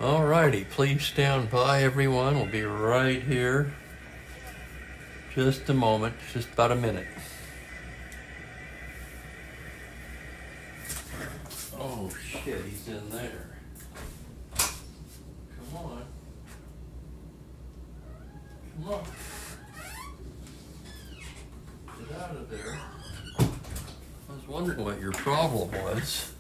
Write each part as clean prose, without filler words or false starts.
Alrighty, please stand by, everyone. We'll be right here. Just a moment, just about a minute. Oh shit, he's in there. Come on. Come on. Get out of there. I was wondering what your problem was.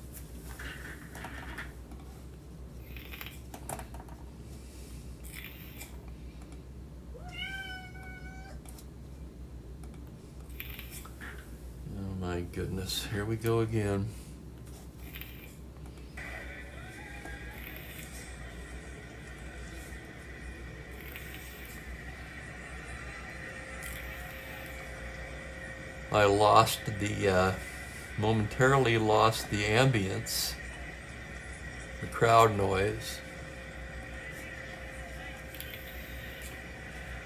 My goodness, here we go again. I momentarily lost the ambience, the crowd noise.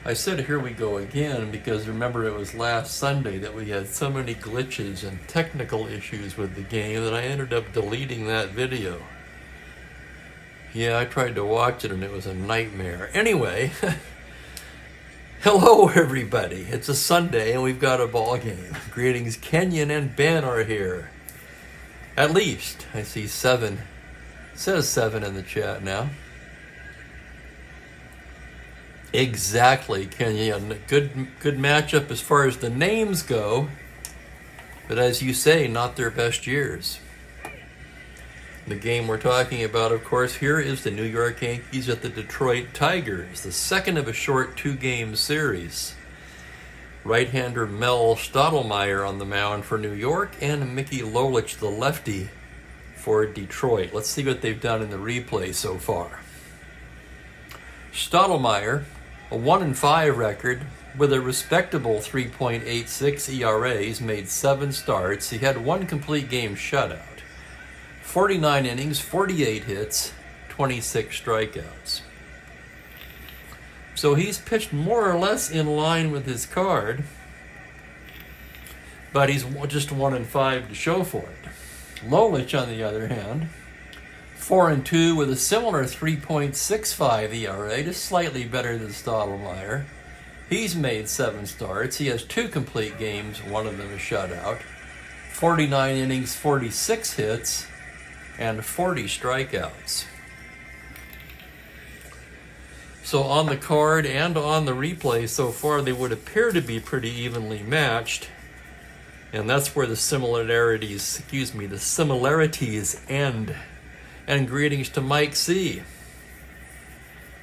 I said here we go again because remember it was last Sunday that we had so many glitches and technical issues with the game that I ended up deleting that video. Yeah, I tried to watch it and it was a nightmare. Anyway, hello everybody. It's a Sunday and we've got a ball game. Greetings, Kenyon and Ben are here. At least, I see 7. It says 7 in the chat now. Exactly, Kenyon. Good matchup as far as the names go, but as you say, not their best years. The game we're talking about, of course, here is the New York Yankees at the Detroit Tigers, the second of a short 2-game series. Right-hander Mel Stottlemyre on the mound for New York, and Mickey Lolich, the lefty, for Detroit. Let's see what they've done in the replay so far. Stottlemyre, a 1-5 record with a respectable 3.86 ERA. He's made 7 starts. He had 1 complete game shutout. 49 innings, 48 hits, 26 strikeouts. So he's pitched more or less in line with his card, but he's just 1-5 to show for it. Lolich, on the other hand, 4-2 with a similar 3.65 ERA, just slightly better than Stottlemyre. He's made 7 starts. He has 2 complete games, one of them a shutout. 49 innings, 46 hits, and 40 strikeouts. So on the card and on the replay so far, they would appear to be pretty evenly matched. And that's where the similarities end. And greetings to Mike C.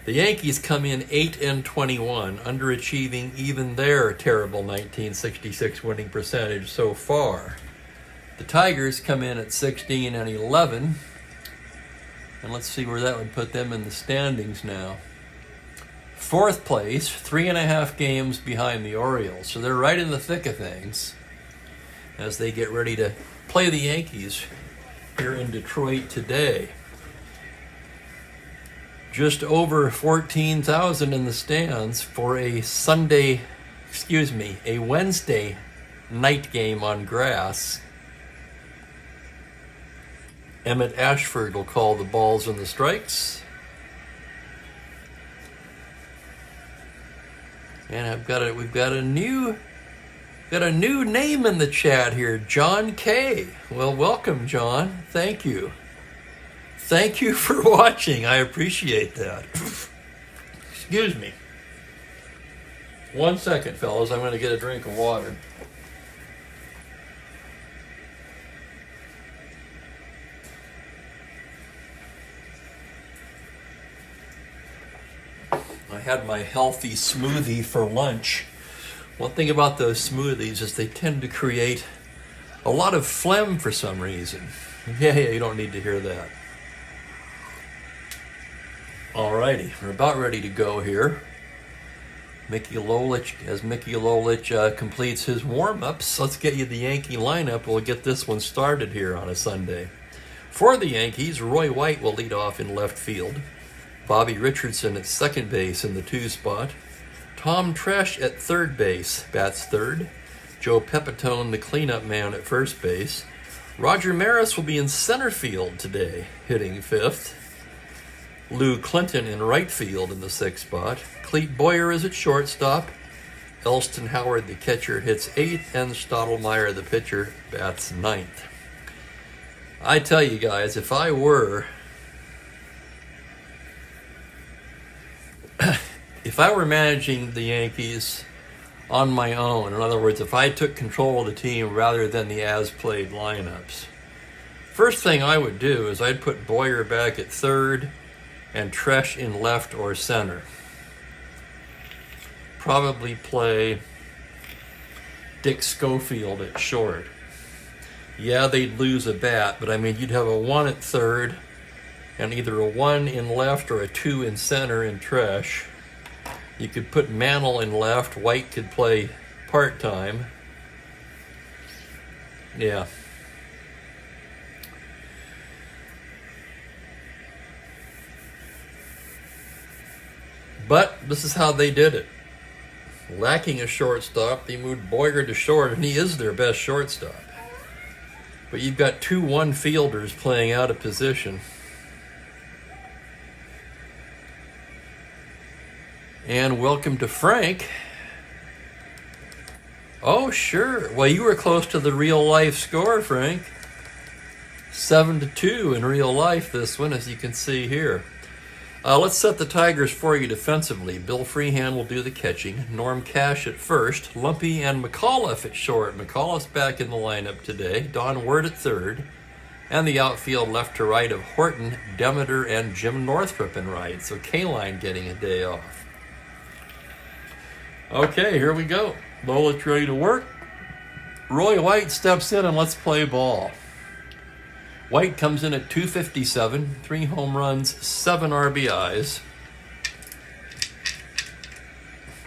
The Yankees come in 8-21, underachieving even their terrible 1966 winning percentage so far. The Tigers come in at 16-11, and let's see where that would put them in the standings now. 4th place, 3.5 games behind the Orioles, so they're right in the thick of things as they get ready to play the Yankees here in Detroit today. Just over 14,000 in the stands for a Wednesday night game on grass. Emmett Ashford will call the balls and the strikes. And we've got a new name in the chat here, John K. Well, welcome, John. Thank you. Thank you for watching. I appreciate that. Excuse me. 1 second, fellas. I'm going to get a drink of water. I had my healthy smoothie for lunch. One thing about those smoothies is they tend to create a lot of phlegm for some reason. Yeah, you don't need to hear that. Alrighty, we're about ready to go here. Mickey Lolich completes his warm-ups. Let's get you the Yankee lineup. We'll get this one started here on a Sunday. For the Yankees, Roy White will lead off in left field. Bobby Richardson at second base in the 2 spot. Tom Tresh at third base, bats third. Joe Pepitone, the cleanup man, at first base. Roger Maris will be in center field today, hitting fifth. Lou Clinton in right field in the 6th spot. Clete Boyer is at shortstop. Elston Howard, the catcher, hits 8th, and Strat-O-Matic, the pitcher, bats 9th. I tell you guys, if I were managing the Yankees on my own, in other words, if I took control of the team rather than the as-played lineups, first thing I would do is I'd put Boyer back at third and Tresh in left or center. Probably play Dick Schofield at short. Yeah, they'd lose a bat, but I mean, you'd have a 1 at third and either a 1 in left or a 2 in center in Tresh. You could put Mantle in left. White could play part-time. Yeah. But this is how they did it. Lacking a shortstop, they moved Boyer to short, and he is their best shortstop. But you've got 2 1 fielders playing out of position. And welcome to Frank. Oh, sure. Well, you were close to the real-life score, Frank. 7-2 in real life, this one, as you can see here. Let's set the Tigers for you defensively. Bill Freehan will do the catching. Norm Cash at first. Lumpy and McAuliffe at short. McAuliffe's back in the lineup today. Don Ward at third. And the outfield left to right of Horton, Demeter, and Jim Northrup in right. So K-Line getting a day off. Okay, here we go. Lolich ready to work. Roy White steps in and let's play ball. White comes in at 257, 3 home runs, 7 RBIs.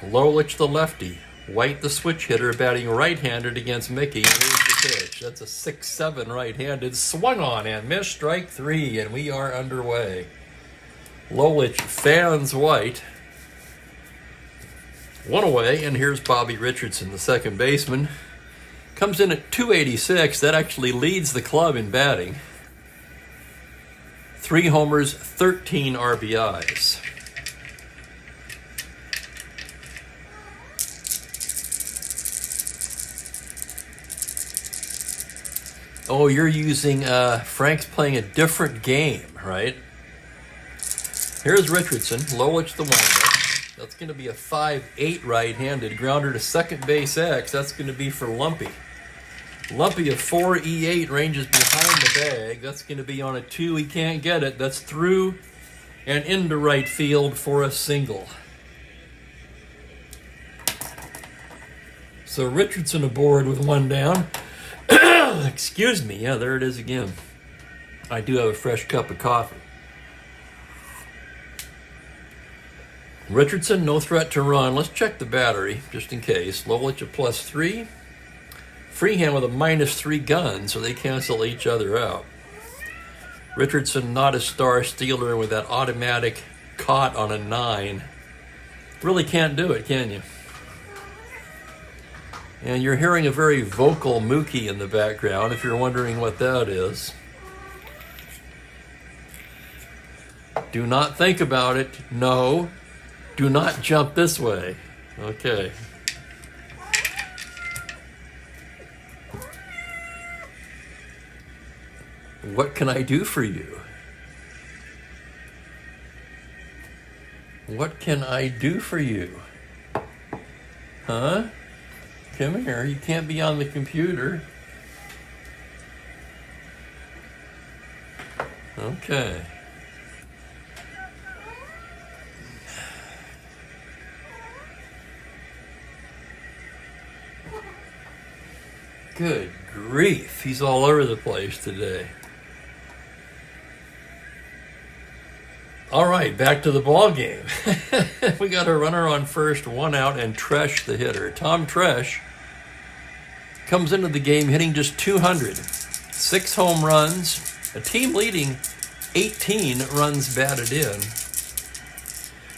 Lolich the lefty. White the switch hitter, batting right-handed against Mickey. Here's the pitch. That's a 6-7 right-handed. Swung on and missed, strike 3, and we are underway. Lolich fans White. 1 away, and here's Bobby Richardson, the second baseman. Comes in at 286. That actually leads the club in batting. 3 homers, 13 RBIs. Oh, you're using, Frank's playing a different game, right? Here's Richardson, Lolich the windup. That's going to be a 5-8 right-handed grounder to second base X. That's going to be for Lumpy. Lumpy, a 4-E8, ranges behind the bag. That's going to be on a 2. He can't get it. That's through and into right field for a single. So Richardson aboard with 1 down. Excuse me. Yeah, there it is again. I do have a fresh cup of coffee. Richardson, no threat to run. Let's check the battery, just in case. Lolich a +3. Freehan with a -3 gun, so they cancel each other out. Richardson not a star stealer with that automatic caught on a 9. Really can't do it, can you? And you're hearing a very vocal Mookie in the background, if you're wondering what that is. Do not think about it. No. Do not jump this way. Okay. What can I do for you? What can I do for you? Huh? Come here. You can't be on the computer. Okay. Good grief. He's all over the place today. All right, back to the ball game. We got a runner on first, 1 out, and Tresh the hitter. Tom Tresh comes into the game hitting just 200, 6 home runs, a team leading 18 runs batted in.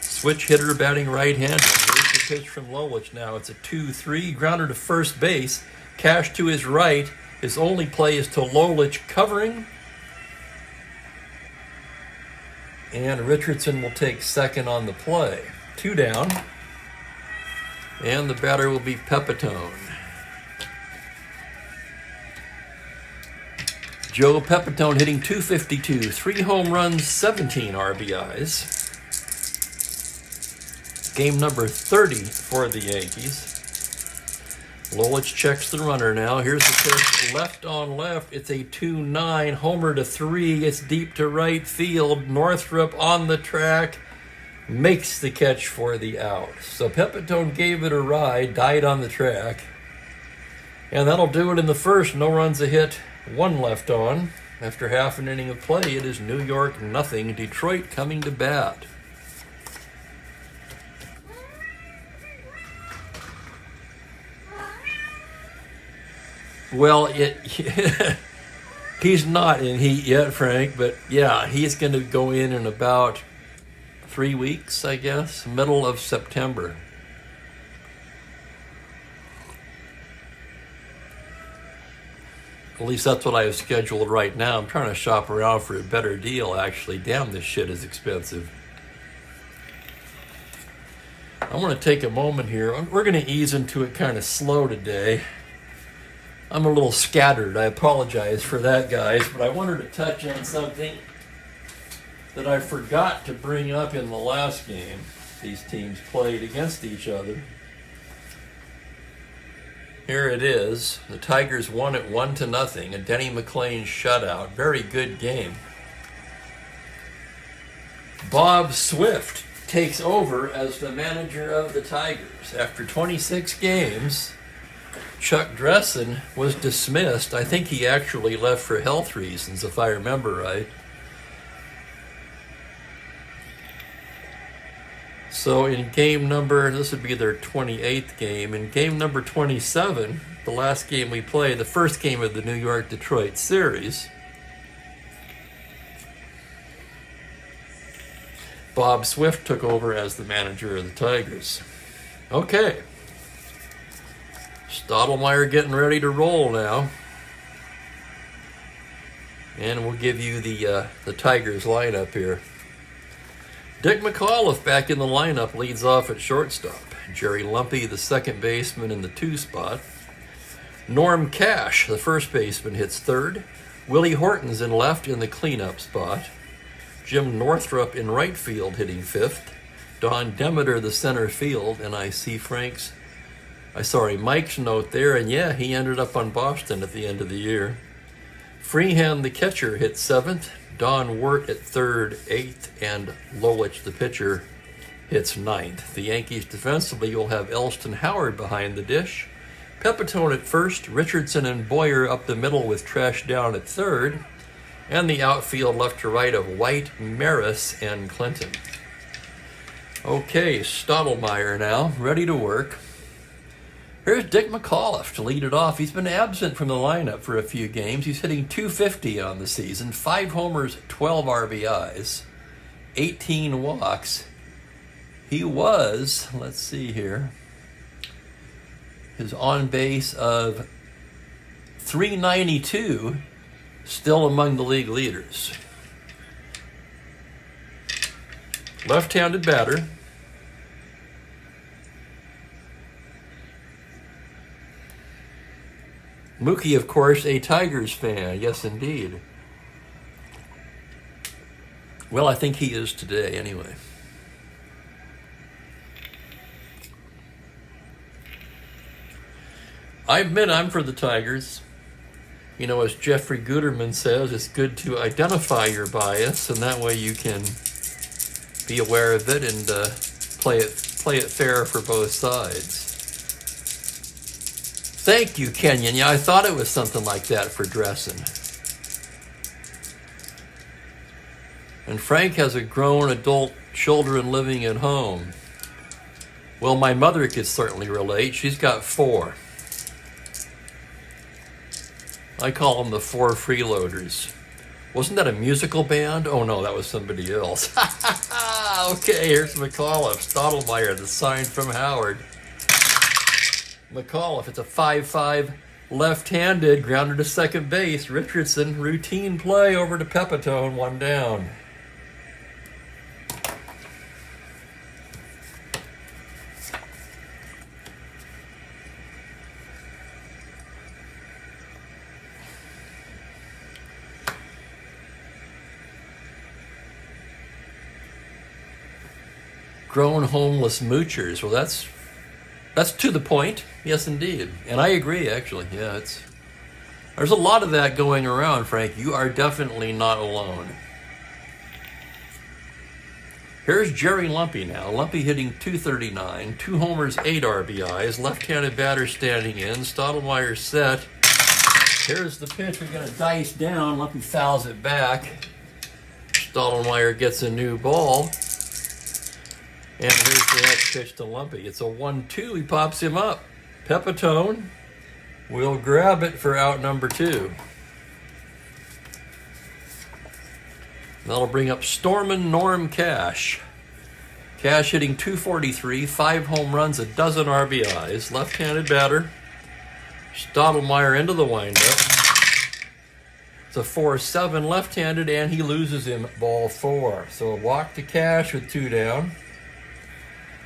Switch hitter batting right-handed. Here's the pitch from Lolich now. It's a 2-3, grounder to first base. Cash to his right. His only play is to Lolich covering. And Richardson will take second on the play. 2 down. And the batter will be Pepitone. Joe Pepitone hitting .252, 3 home runs, 17 RBIs. Game number 30 for the Yankees. Lolich checks the runner now. Here's the pitch, left on left. It's a 2-9, homer to 3. It's deep to right field. Northrup on the track, makes the catch for the out. So Pepitone gave it a ride, died on the track. And that'll do it in the first. No runs a hit, 1 left on. After half an inning of play, it is New York 0, Detroit coming to bat. Well, he's not in heat yet, Frank, but yeah, he's going to go in about 3 weeks, I guess, middle of September. At least that's what I have scheduled right now. I'm trying to shop around for a better deal, actually. Damn, this shit is expensive. I want to take a moment here. We're going to ease into it kind of slow today. I'm a little scattered. I apologize for that, guys, but I wanted to touch on something that I forgot to bring up in the last game. These teams played against each other. Here it is. The Tigers won it 1-0. A Denny McLain shutout. Very good game. Bob Swift takes over as the manager of the Tigers. After 26 games, Chuck Dressen was dismissed. I think he actually left for health reasons, if I remember right. So in game number, this would be their 28th game. In game number 27, the last game we played, the first game of the New York-Detroit series, Bob Swift took over as the manager of the Tigers. Okay. Strat-O-Matic getting ready to roll now. And we'll give you the Tigers lineup here. Dick McAuliffe back in the lineup, leads off at shortstop. Jerry Lumpy, the second baseman, in the 2 spot. Norm Cash, the first baseman, hits third. Willie Horton's in left in the cleanup spot. Jim Northrup in right field hitting 5th. Don Demeter, the center field, and I see Mike's note there, and yeah, he ended up on Boston at the end of the year. Freehan, the catcher, hit 7th. Don Wirt at 3rd, 8th, and Lolich, the pitcher, hits 9th. The Yankees defensively will have Elston Howard behind the dish. Pepitone at first, Richardson and Boyer up the middle with Tresh down at 3rd, and the outfield left to right of White, Maris, and Clinton. Okay, Stottlemyre now, ready to work. Here's Dick McAuliffe to lead it off. He's been absent from the lineup for a few games. He's hitting .250 on the season, 5 homers, 12 RBIs, 18 walks. He was, let's see here, his on base of .392, still among the league leaders. Left-handed batter. Mookie, of course, a Tigers fan. Yes, indeed. Well, I think he is today, anyway. I admit I'm for the Tigers. You know, as Jeffrey Guterman says, it's good to identify your bias, and that way you can be aware of it and play it fair for both sides. Thank you, Kenyon. Yeah, I thought it was something like that for Dressen. And Frank has a grown adult children living at home. Well, my mother could certainly relate. She's got 4. I call them the 4 freeloaders. Wasn't that a musical band? Oh no, that was somebody else. Okay, here's McAuliffe. Strat-O-Matic, the sign from Howard. McAuliffe, it's a 5-5 left-handed, grounded to second base. Richardson, routine play over to Pepitone, 1 down. Grown homeless moochers. Well, that's to the point. Yes, indeed. And I agree, actually. Yeah, there's a lot of that going around, Frank. You are definitely not alone. Here's Jerry Lumpy now. Lumpy hitting .239, 2 homers, 8 RBIs. Left-handed batter standing in. Strat-O-Matic set. Here's the pitch. We're going to dice down. Lumpy fouls it back. Strat-O-Matic gets a new ball. And here's the next pitch to Lumpy. It's a 1-2. He pops him up. Pepitone will grab it for out number 2. That'll bring up Stormin' Norm Cash. Cash hitting .243, 5 home runs, 12 RBIs. Left-handed batter. Strat-O-Matic into the windup. It's a 4-7 left-handed, and he loses him at ball 4. So a walk to Cash with 2 down.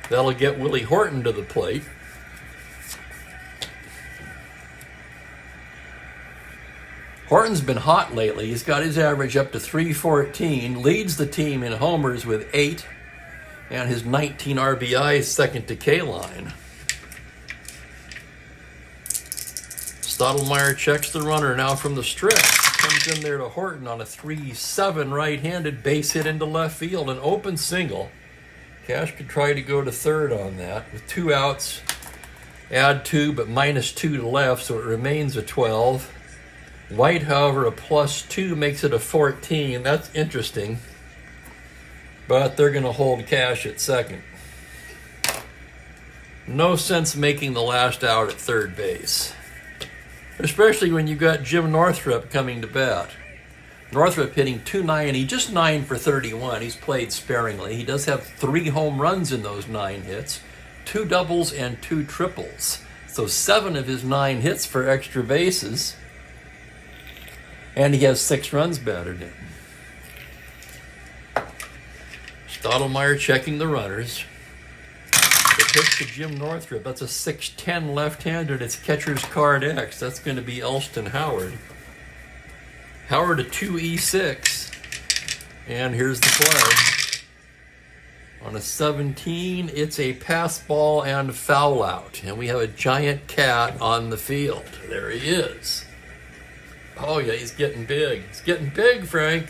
That'll get Willie Horton to the plate. Horton's been hot lately. He's got his average up to .314, leads the team in homers with 8, and his 19 RBIs second to K-line. Strat-O-Matic checks the runner now from the strip. Comes in there to Horton on a 3-7 right-handed base hit into left field, an open single. Cash could try to go to third on that with 2 outs. Add 2, but -2 to left, so it remains a 12. White, however, a +2 makes it a 14. That's interesting. But they're going to hold Cash at second. No sense making the last out at third base, especially when you got Jim Northrup coming to bat. Northrup hitting .290, just 9 for 31. He's played sparingly. He does have 3 home runs in those 9 hits, 2 doubles and 2 triples. So 7 of his 9 hits for extra bases. And he has 6 runs batted in. Strat-O-Matic checking the runners. The pitch to Jim Northrup. That's a 6'10 left-handed. It's catcher's card X. That's going to be Elston Howard. Howard a 2E6. And here's the play. On a 17, it's a pass ball and foul out. And we have a giant cat on the field. There he is. Oh, yeah, he's getting big. He's getting big, Frank.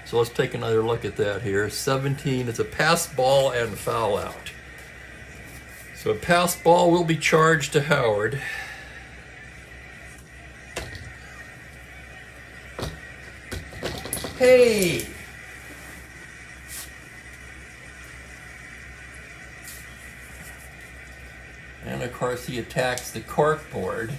So let's take another look at that here. 17, it's a pass ball and foul out. So a pass ball will be charged to Howard. Hey! And of course he attacks the cork board.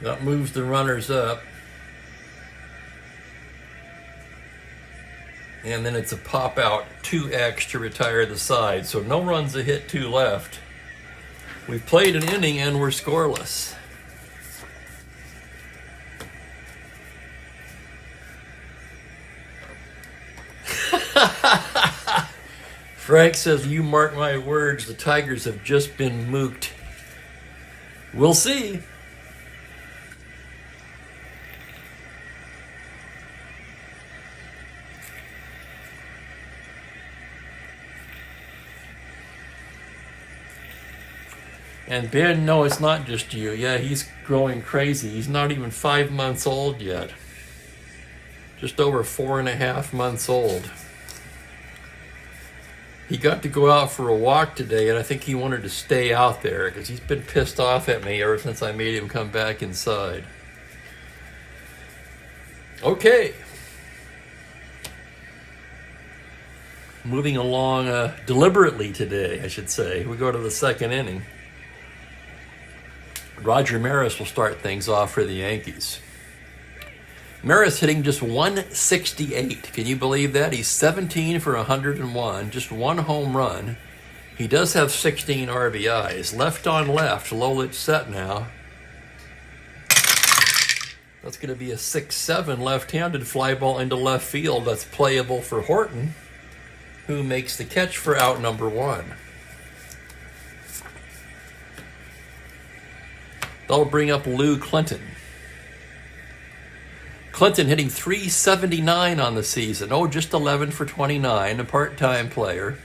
That moves the runners up. And then it's a pop out 2X to retire the side. So no runs, a hit, 2 left. We've played an inning and we're scoreless. Frank says, you mark my words, the Tigers have just been mooked. We'll see. And Ben, no, it's not just you. Yeah, he's growing crazy. He's not even 5 months old yet. Just over 4.5 months old. He got to go out for a walk today, and I think he wanted to stay out there because he's been pissed off at me ever since I made him come back inside. Okay. Moving along deliberately today, I should say. We go to the second inning. Roger Maris will start things off for the Yankees. Maris hitting just 168. Can you believe that? He's 17 for 101, just one home run. He does have 16 RBIs. Left on left, Lolich set now. That's going to be a 6-7 left-handed fly ball into left field. That's playable for Horton, who makes the catch for out number one. That'll bring up Lou Clinton. Clinton hitting 379 on the season. Oh, just 11 for 29, a part-time player.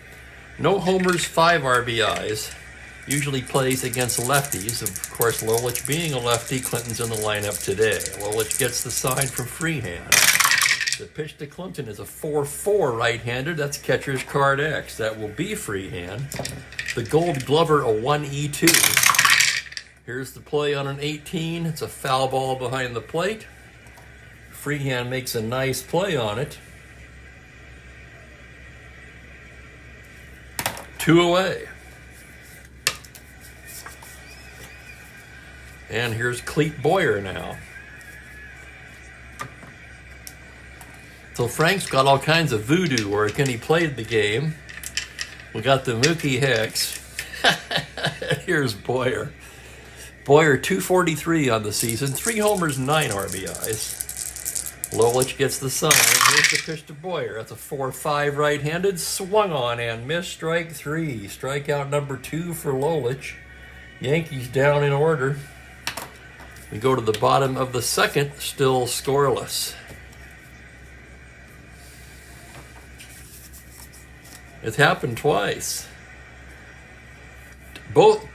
No homers, 5 RBIs. Usually plays against lefties. Of course, Lolich being a lefty, Clinton's in the lineup today. Lolich gets the sign from Freehand. The pitch to Clinton is a 4-4 right-handed. That's catcher's card X. That will be Freehand. The Gold Glover, a 1E2. Here's the play on an 18. It's a foul ball behind the plate. Freehand makes a nice play on it. 2 away. And here's Clete Boyer now. So Frank's got all kinds of voodoo work, and he played the game. We got the Mookie Hicks. Here's Boyer. Boyer, 243 on the season, 3 homers, 9 RBIs. Lolich gets the sign. Here's the pitch to Boyer. That's a 4-5 right-handed. Swung on and missed. Strike 3. Strikeout number 2 for Lolich. Yankees down in order. We go to the bottom of the second, still scoreless. It's happened twice.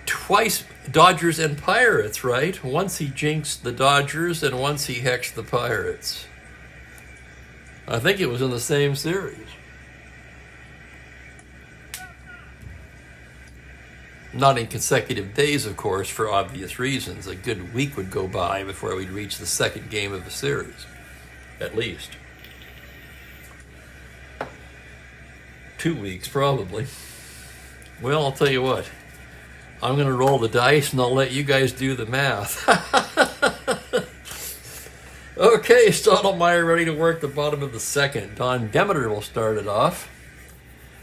Twice Dodgers and Pirates, right? Once he jinxed the Dodgers and once he hexed the Pirates. I think it was in the same series. Not in consecutive days, of course, for obvious reasons. A good week would go by before we'd reach the second game of the series, at least. 2 weeks, probably. Well, I'll tell you what. I'm going to roll the dice, and I'll let you guys do the math. Okay, Strat-O-Matic ready to work the bottom of the second. Don Demeter will start it off.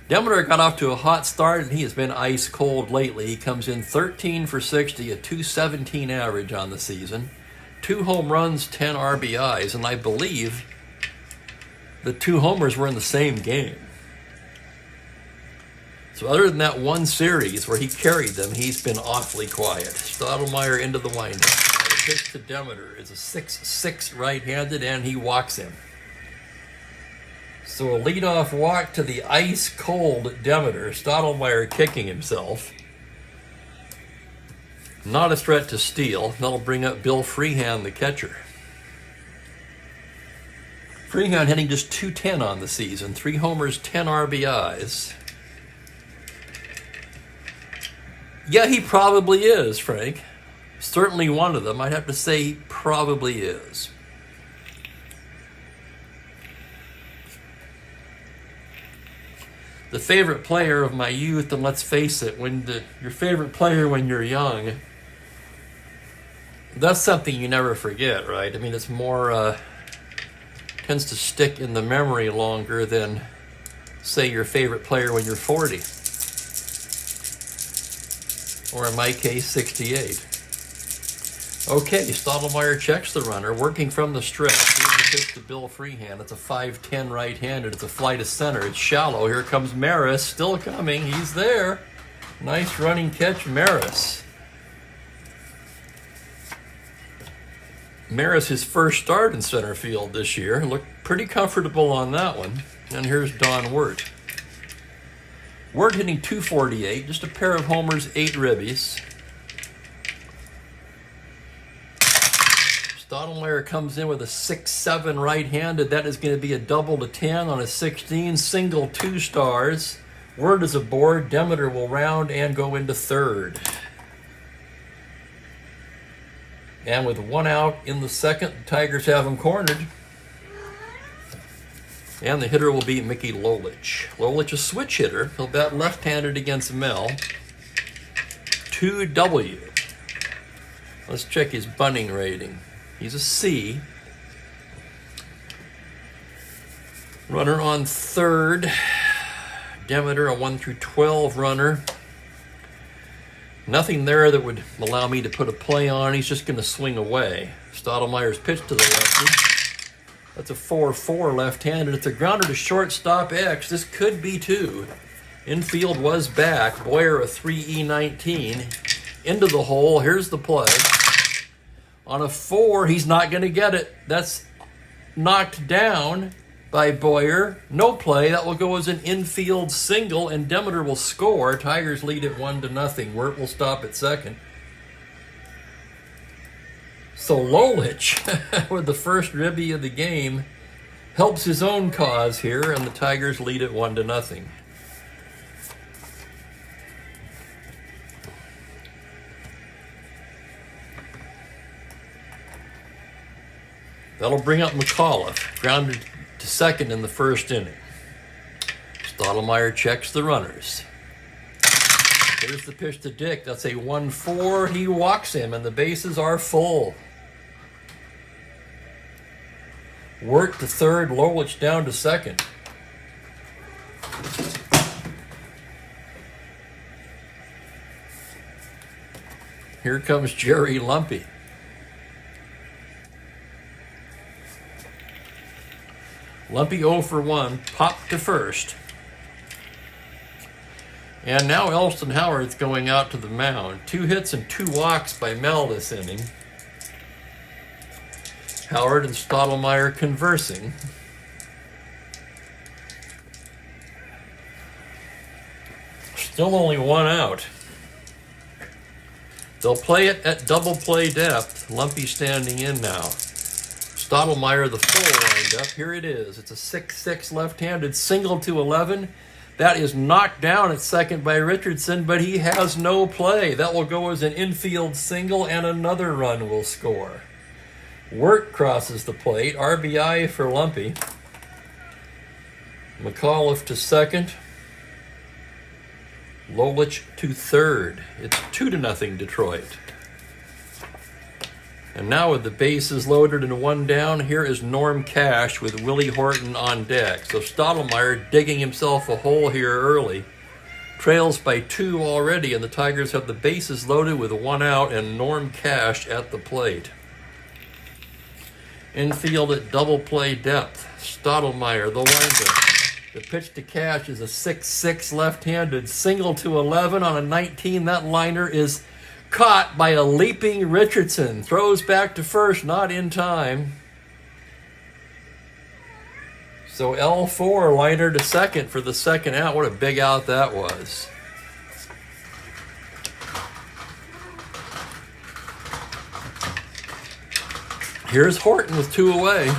Demeter got off to a hot start, and he has been ice cold lately. He comes in 13 for 60, a 217 average on the season. 2 home runs, 10 RBIs, and I believe the 2 homers were in the same game. So other than that one series where he carried them, he's been awfully quiet. Strat-O-Matic into the windup. The pitch to Demeter is a 6-6 right-handed, and he walks him. So a leadoff walk to the ice-cold Demeter. Strat-O-Matic kicking himself. Not a threat to steal. That'll bring up Bill Freehand, the catcher. Freehand hitting just 210 on the season. 3 homers, 10 RBIs. Yeah, he probably is, Frank. Certainly one of them. I'd have to say he probably is. The favorite player of my youth, and let's face it, your favorite player when you're young, that's something you never forget, right? I mean, it's more, tends to stick in the memory longer than, say, your favorite player when you're 40. Or in my case, 68. Okay, Strat-O-Matic checks the runner, working from the stretch. Here's the pitch to Bill Freehand. It's a 5-10 right-handed. It's a fly to center. It's shallow. Here comes Maris, still coming. He's there. Nice running catch, Maris. Maris, his first start in center field this year. Looked pretty comfortable on that one. And here's Don Wirt. Wirt hitting 248, just a pair of homers, 8 ribbies. Strat-O-Matic comes in with a 6-7 right-handed. That is going to be a double to 10 on a 16, single 2 stars. Word is aboard. Demeter will round and go into third. And with one out in the second, the Tigers have him cornered. And the hitter will be Mickey Lolich. Lolich, a switch hitter. He'll bat left-handed against Mel. 2W. Let's check his bunting rating. He's a C. Runner on third. Demeter, a 1 through 12 runner. Nothing there that would allow me to put a play on. He's just going to swing away. Stottelmeyer's pitch to the lefty. That's a 4-4 left-handed. It's a grounder to shortstop X. This could be two. Infield was back. Boyer, a 3E19. Into the hole. Here's the play. On a 4, he's not going to get it. That's knocked down by Boyer. No play. That will go as an infield single, and Demeter will score. Tigers lead it 1-0. Wirt will stop at second. So Lolich, with the first ribby of the game, helps his own cause here, and the Tigers lead it 1-0. That'll bring up McAuliffe, grounded to second in the first inning. Stottlemyre checks the runners. Here's the pitch to Dick. That's a 1-4. He walks him, and the bases are full. Wirt to third, Lolich down to second. Here comes Jerry Lumpy. Lumpy 0 for 1, popped to first. And now Elston Howard's going out to the mound. 2 hits and 2 walks by Mel this inning. Howard and Stottlemyre conversing. Still only 1 out. They'll play it at double play depth. Lumpy standing in now. Stottlemyre, the full windup. Here it is. It's a 6-6 left-handed single to 11. That is knocked down at second by Richardson, but he has no play. That will go as an infield single, and another run will score. Wirt crosses the plate. RBI for Lumpy. McAuliffe to second. Lolich to third. It's 2-0 Detroit. And now with the bases loaded and 1 down, here is Norm Cash with Willie Horton on deck. So Stottlemyre digging himself a hole here early. Trails by 2 already, and the Tigers have the bases loaded with 1 out and Norm Cash at the plate. Infield at double play depth. Stottlemyre, the windup. The pitch to Cash is a 6-6 left-handed single to 11 on a 19. That liner is caught by a leaping Richardson. Throws back to first, not in time. So L4, liner to second for the second out. What a big out that was. Here's Horton with 2 away.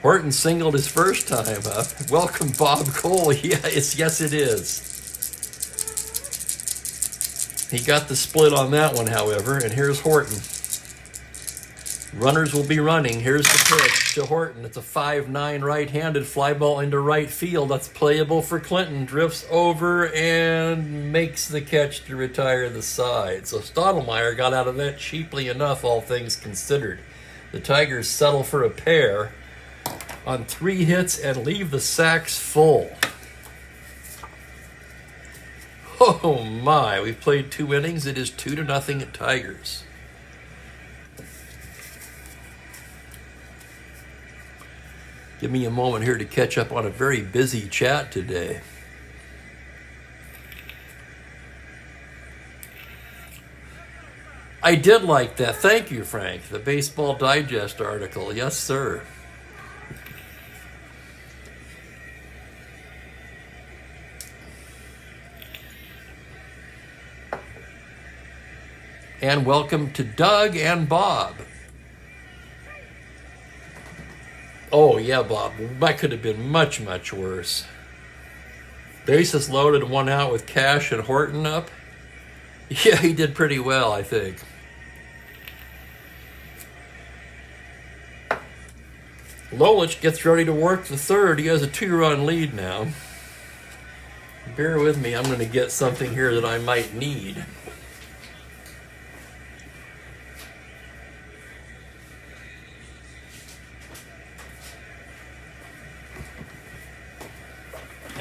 Horton singled his first time up. Welcome, Bob Cole. Yes, it is. He got the split on that one, however, and here's Horton. Runners will be running. Here's the pitch to Horton. It's a 5-9 right-handed fly ball into right field. That's playable for Clinton. Drifts over and makes the catch to retire the side. So Stottlemyre got out of that cheaply enough, all things considered. The Tigers settle for a pair on 3 hits and leave the sacks full. Oh my, we've played 2 innings. It is 2-0 Tigers. Give me a moment here to catch up on a very busy chat today. I did like that. Thank you, Frank. The Baseball Digest article. Yes, sir. And welcome to Doug and Bob. Oh, yeah, Bob. That could have been much, much worse. Bases loaded, one out with Cash and Horton up. Yeah, he did pretty well, I think. Lolich gets ready to work the third. He has a 2-run lead now. Bear with me, I'm going to get something here that I might need.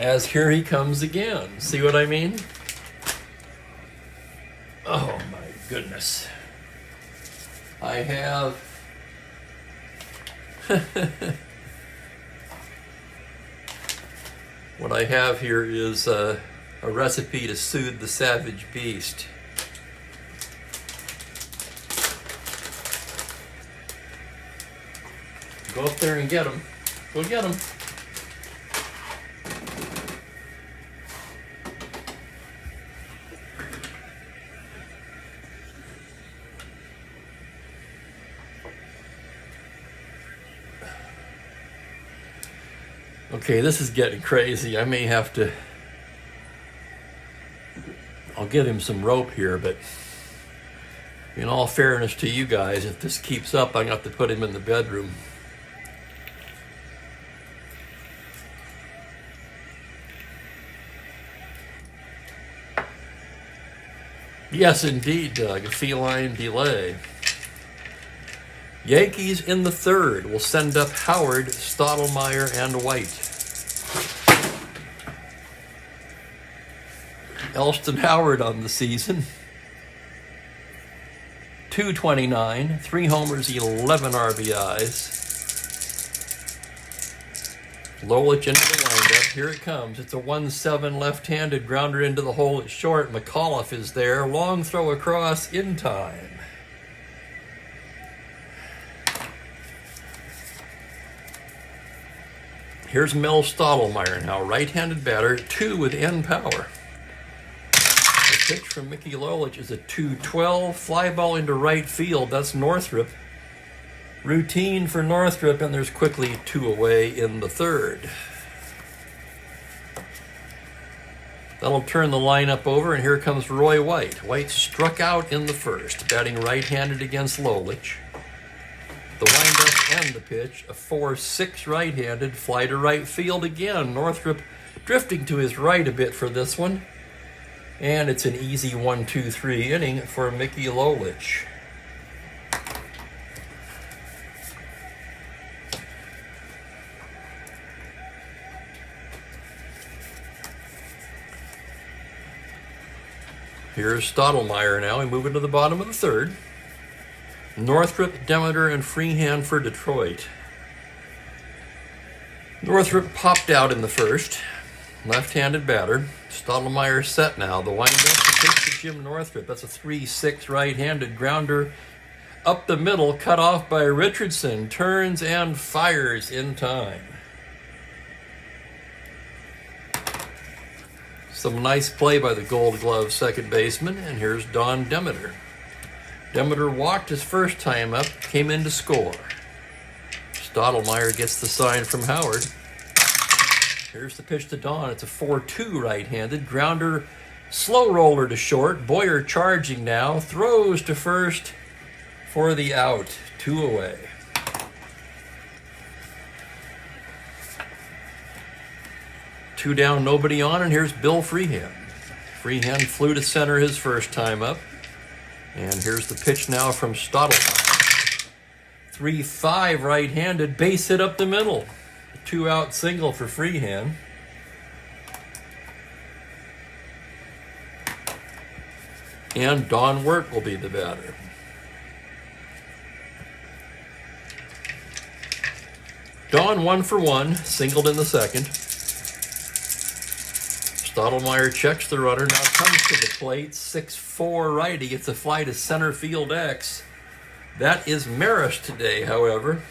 As here he comes again. See what I mean? Oh my goodness. I have what I have here is a recipe to soothe the savage beast. Go up there and get him. Go get him. Okay, this is getting crazy. I may have to... I'll get him some rope here, but in all fairness to you guys, if this keeps up, I'm going to have to put him in the bedroom. Yes, indeed, Doug, a feline delay. Yankees in the third will send up Howard, Strat-O-Matic, and White. Elston Howard on the season. 229, 3 homers, 11 RBIs. Lolich into the windup. Here it comes. It's a 1-7 left-handed grounder into the hole at short. McAuliffe is there. Long throw across in time. Here's Mel Strat-O-Matic now, right-handed batter, 2 with end power. The pitch from Mickey Lolich is a 2-12, fly ball into right field. That's Northrup. Routine for Northrup, and there's quickly 2 away in the third. That'll turn the lineup over, and here comes Roy White. White struck out in the first, batting right-handed against Lolich. The windup and the pitch, a 4-6 right-handed, fly to right field again. Northrup drifting to his right a bit for this one. And it's an easy 1-2-3 inning for Mickey Lolich. Here's Strat-O-Matic now. We move into the bottom of the third. Northrup, Demeter, and Freehand for Detroit. Northrup popped out in the first. Left-handed batter. Strat-O-Matic set now. The windup, the pitch to Jim Northrup. That's a 3-6 right-handed grounder up the middle, cut off by Richardson. Turns and fires in time. Some nice play by the Gold Glove second baseman. And here's Don Demeter. Demeter walked his first time up, came in to score. Strat-O-Matic gets the sign from Howard. Here's the pitch to Don. It's a 4-2 right-handed. Grounder, slow roller to short. Boyer charging now. Throws to first for the out. 2 away. Two down, nobody on, and here's Bill Freehand. Freehand flew to center his first time up. And here's the pitch now from Strat-O-Matic. 3-5 right-handed, base hit up the middle. 2-out single for Freehand. And Don Wirt will be the batter. Don 1 for 1, singled in the second. Strat-O-Matic checks the runner, now comes to the plate, 6'4" righty. It's a fly to center field X. That is Maris today, however.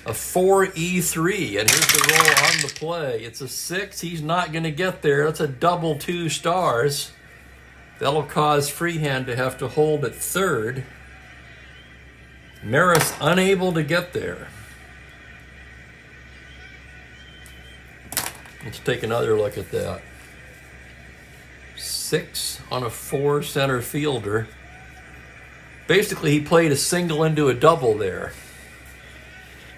A 4-3, and here's the roll on the play. It's a 6. He's not going to get there. That's a double 2 stars. That'll cause Freehand to have to hold at third. Maris unable to get there. Let's take another look at that. 6 on a 4 center fielder. Basically, he played a single into a double there.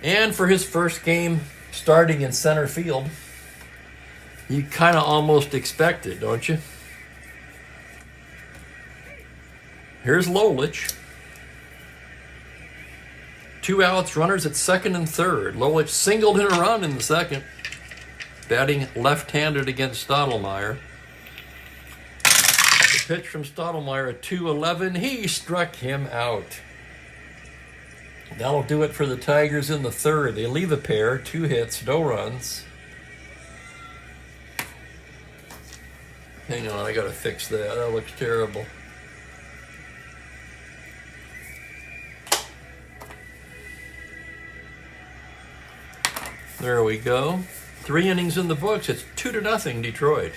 And for his first game starting in center field, you kind of almost expect it, don't you? Here's Lolich. 2 outs, runners at second and third. Lolich singled in a run in the second, batting left-handed against Strat-O-Matic. The pitch from Strat-O-Matic at 2-11. He struck him out. That'll do it for the Tigers in the third. They leave a pair, 2 hits, no runs. Hang on, I gotta fix that. That looks terrible. There we go. 3 innings in the books. It's 2-0 Detroit.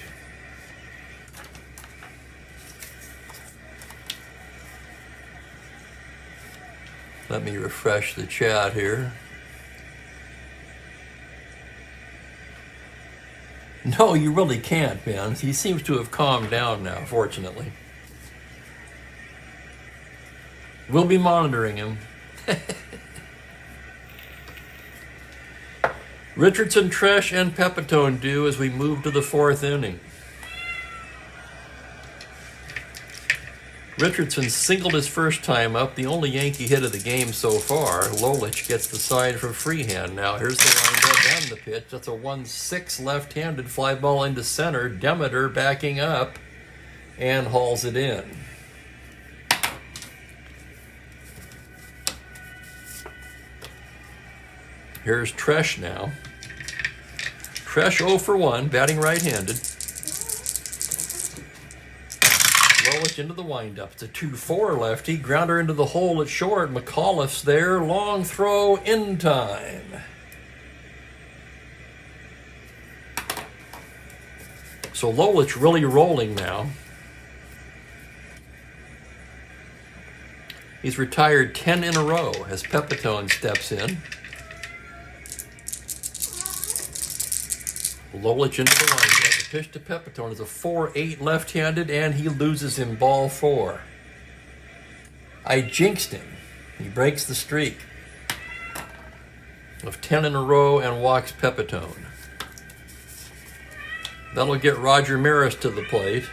Let me refresh the chat here. No, you really can't, man. He seems to have calmed down now, fortunately. We'll be monitoring him. Richardson, Tresh, and Pepitone do as we move to the 4th inning. Richardson singled his first time up, the only Yankee hit of the game so far. Lolich gets the side from Freehand. Now here's the windup and the pitch. That's a 1-6 left-handed fly ball into center. Demeter backing up and hauls it in. Here's Tresh now. Tresh 0 for 1, batting right-handed. Lolich into the windup. It's a 2-4 lefty. Grounder into the hole at short. McAuliffe's there. Long throw in time. So Lolich really rolling now. He's retired 10 in a row as Pepitone steps in. Lolich into the windup. The pitch to Pepitone is a 4-8 left-handed, and he loses him ball 4. I jinxed him. He breaks the streak of 10 in a row and walks Pepitone. That'll get Roger Maris to the plate.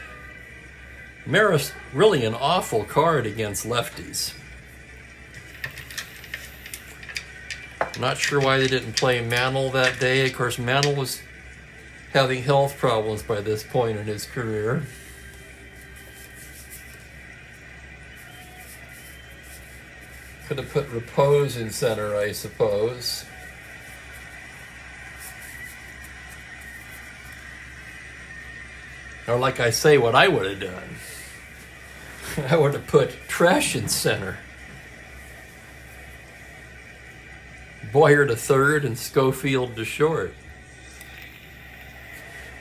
Maris, really an awful card against lefties. Not sure why they didn't play Mantle that day. Of course, Mantle was having health problems by this point in his career. Could have put Repose in center, I suppose. Or like I say, what I would have done. I would have put Tresh in center. Boyer to third and Schofield to short.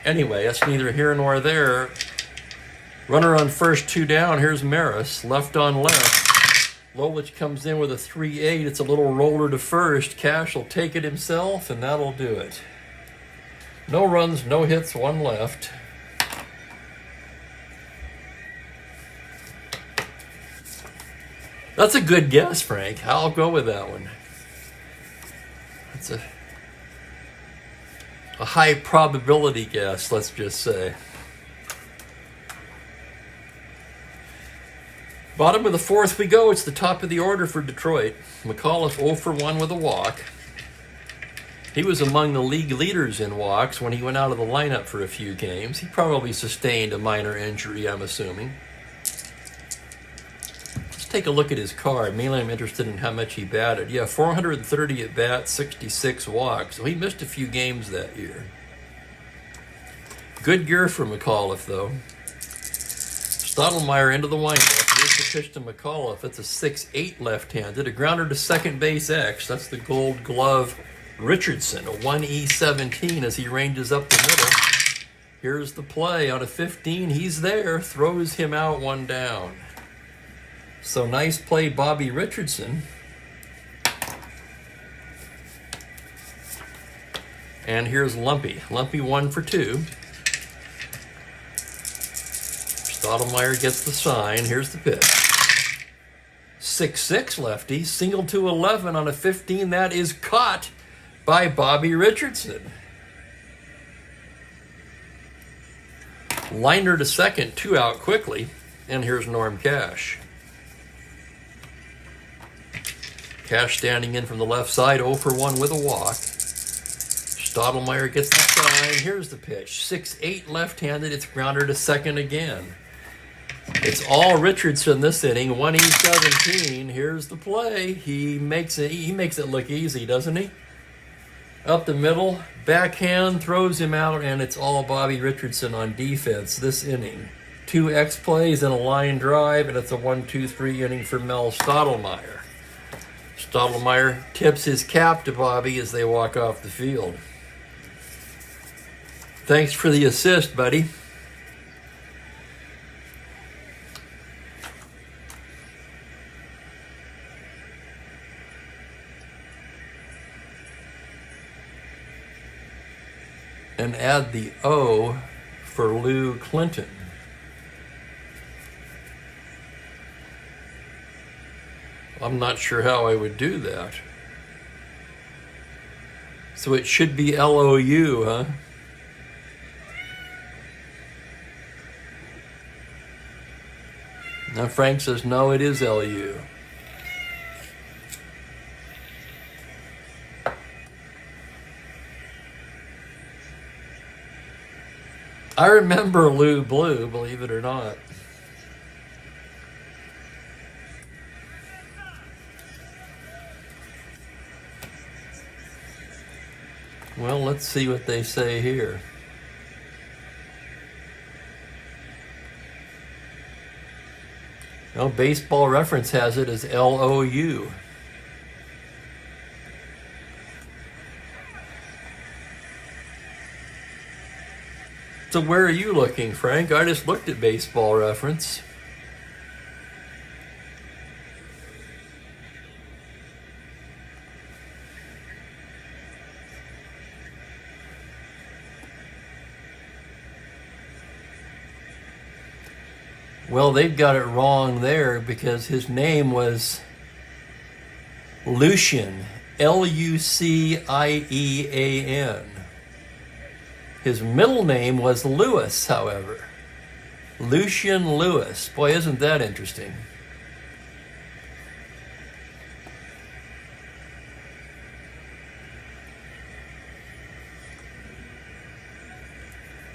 Anyway, that's neither here nor there. Runner on first, 2 down. Here's Maris, left on left. Lolich comes in with a 3-8. It's a little roller to first. Cash will take it himself, and that'll do it. No runs, no hits, 1 left. That's a good guess, Frank. I'll go with that one. That's a high probability guess, let's just say. Bottom of the 4th we go. It's the top of the order for Detroit. McAuliffe 0 for 1 with a walk. He was among the league leaders in walks when he went out of the lineup for a few games. He probably sustained a minor injury, I'm assuming. Let's take a look at his card. Mainly I'm interested in how much he batted. Yeah, 430 at bat, 66 walks. So he missed a few games that year. Good gear for McAuliffe, though. Strat-O-Matic into the windup. Here's the pitch to McAuliffe. It's a 6-8 left-handed. A grounder to second base X. That's the Gold Glove Richardson. A 1E17 as he ranges up the middle. Here's the play. On a 15, he's there. Throws him out 1 down. So nice play, Bobby Richardson. And here's Lumpy. Lumpy 1 for 2. Strat-O-Matic gets the sign. Here's the pitch. 6-6 lefty. Single to 11 on a 15. That is caught by Bobby Richardson. Liner to second. 2 out quickly. And here's Norm Cash. Cash standing in from the left side. 0 for 1 with a walk. Strat-O-Matic gets the sign. Here's the pitch. 6-8 left-handed. It's grounded to second again. It's all Richardson this inning. 1E17. Here's the play. He makes it look easy, doesn't he? Up the middle, backhand, throws him out, and it's all Bobby Richardson on defense this inning. 2 X plays and a line drive, and it's a 1-2-3 inning for Mel Strat-O-Matic. Strat-O-Matic tips his cap to Bobby as they walk off the field. Thanks for the assist, buddy. And add the O for Lou Clinton. I'm not sure how I would do that. So it should be LOU, huh? Now Frank says, no, it is LU. I remember Lou Blue, believe it or not. Well, let's see what they say here. Well, Baseball Reference has it as LOU. So where are you looking, Frank? I just looked at Baseball Reference. Well, they've got it wrong there because his name was Lucian, Luciean. His middle name was Lewis, however. Lucian Lewis. Boy, isn't that interesting?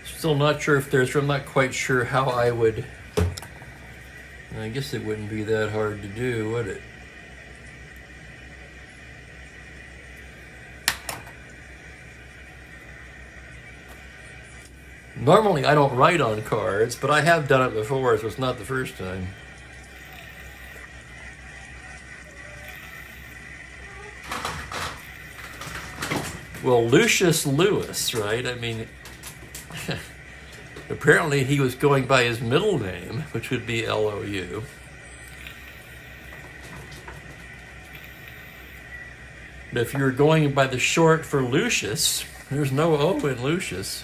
Still not sure if there's, I'm not quite sure how I would, I guess it wouldn't be that hard to do, would it? Normally I don't write on cards, but I have done it before, so it's not the first time. Well, Lucius Lewis, right? I mean, apparently he was going by his middle name, which would be LOU. But if you were going by the short for Lucius, there's no O in Lucius.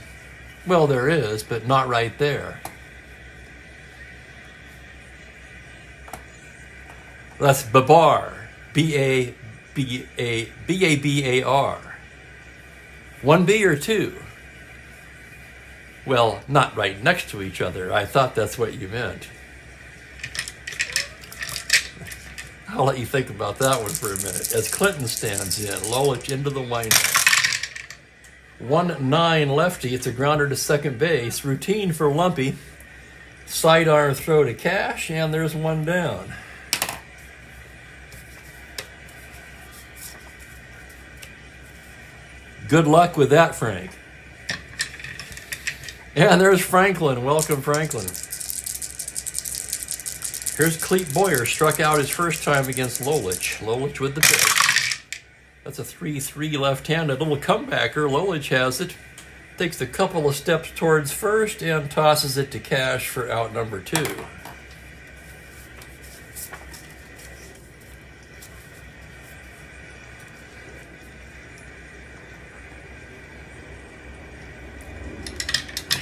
Well, there is, but not right there. That's Babar, B-A-B-A-R. 1B or 2? Well, not right next to each other. I thought that's what you meant. I'll let you think about that one for a minute. As Clinton stands in, Lolich into the windup. 1-9 lefty. It's a grounder to second base. Routine for Lumpy. Sidearm throw to Cash, and there's one down. Good luck with that, Frank. And there's Franklin. Welcome, Franklin. Here's Clete Boyer. Struck out his first time against Lolich. Lolich with the pitch. That's a 3-3 left-handed little comebacker. Lolich has it. Takes a couple of steps towards first and tosses it to Cash for out number 2.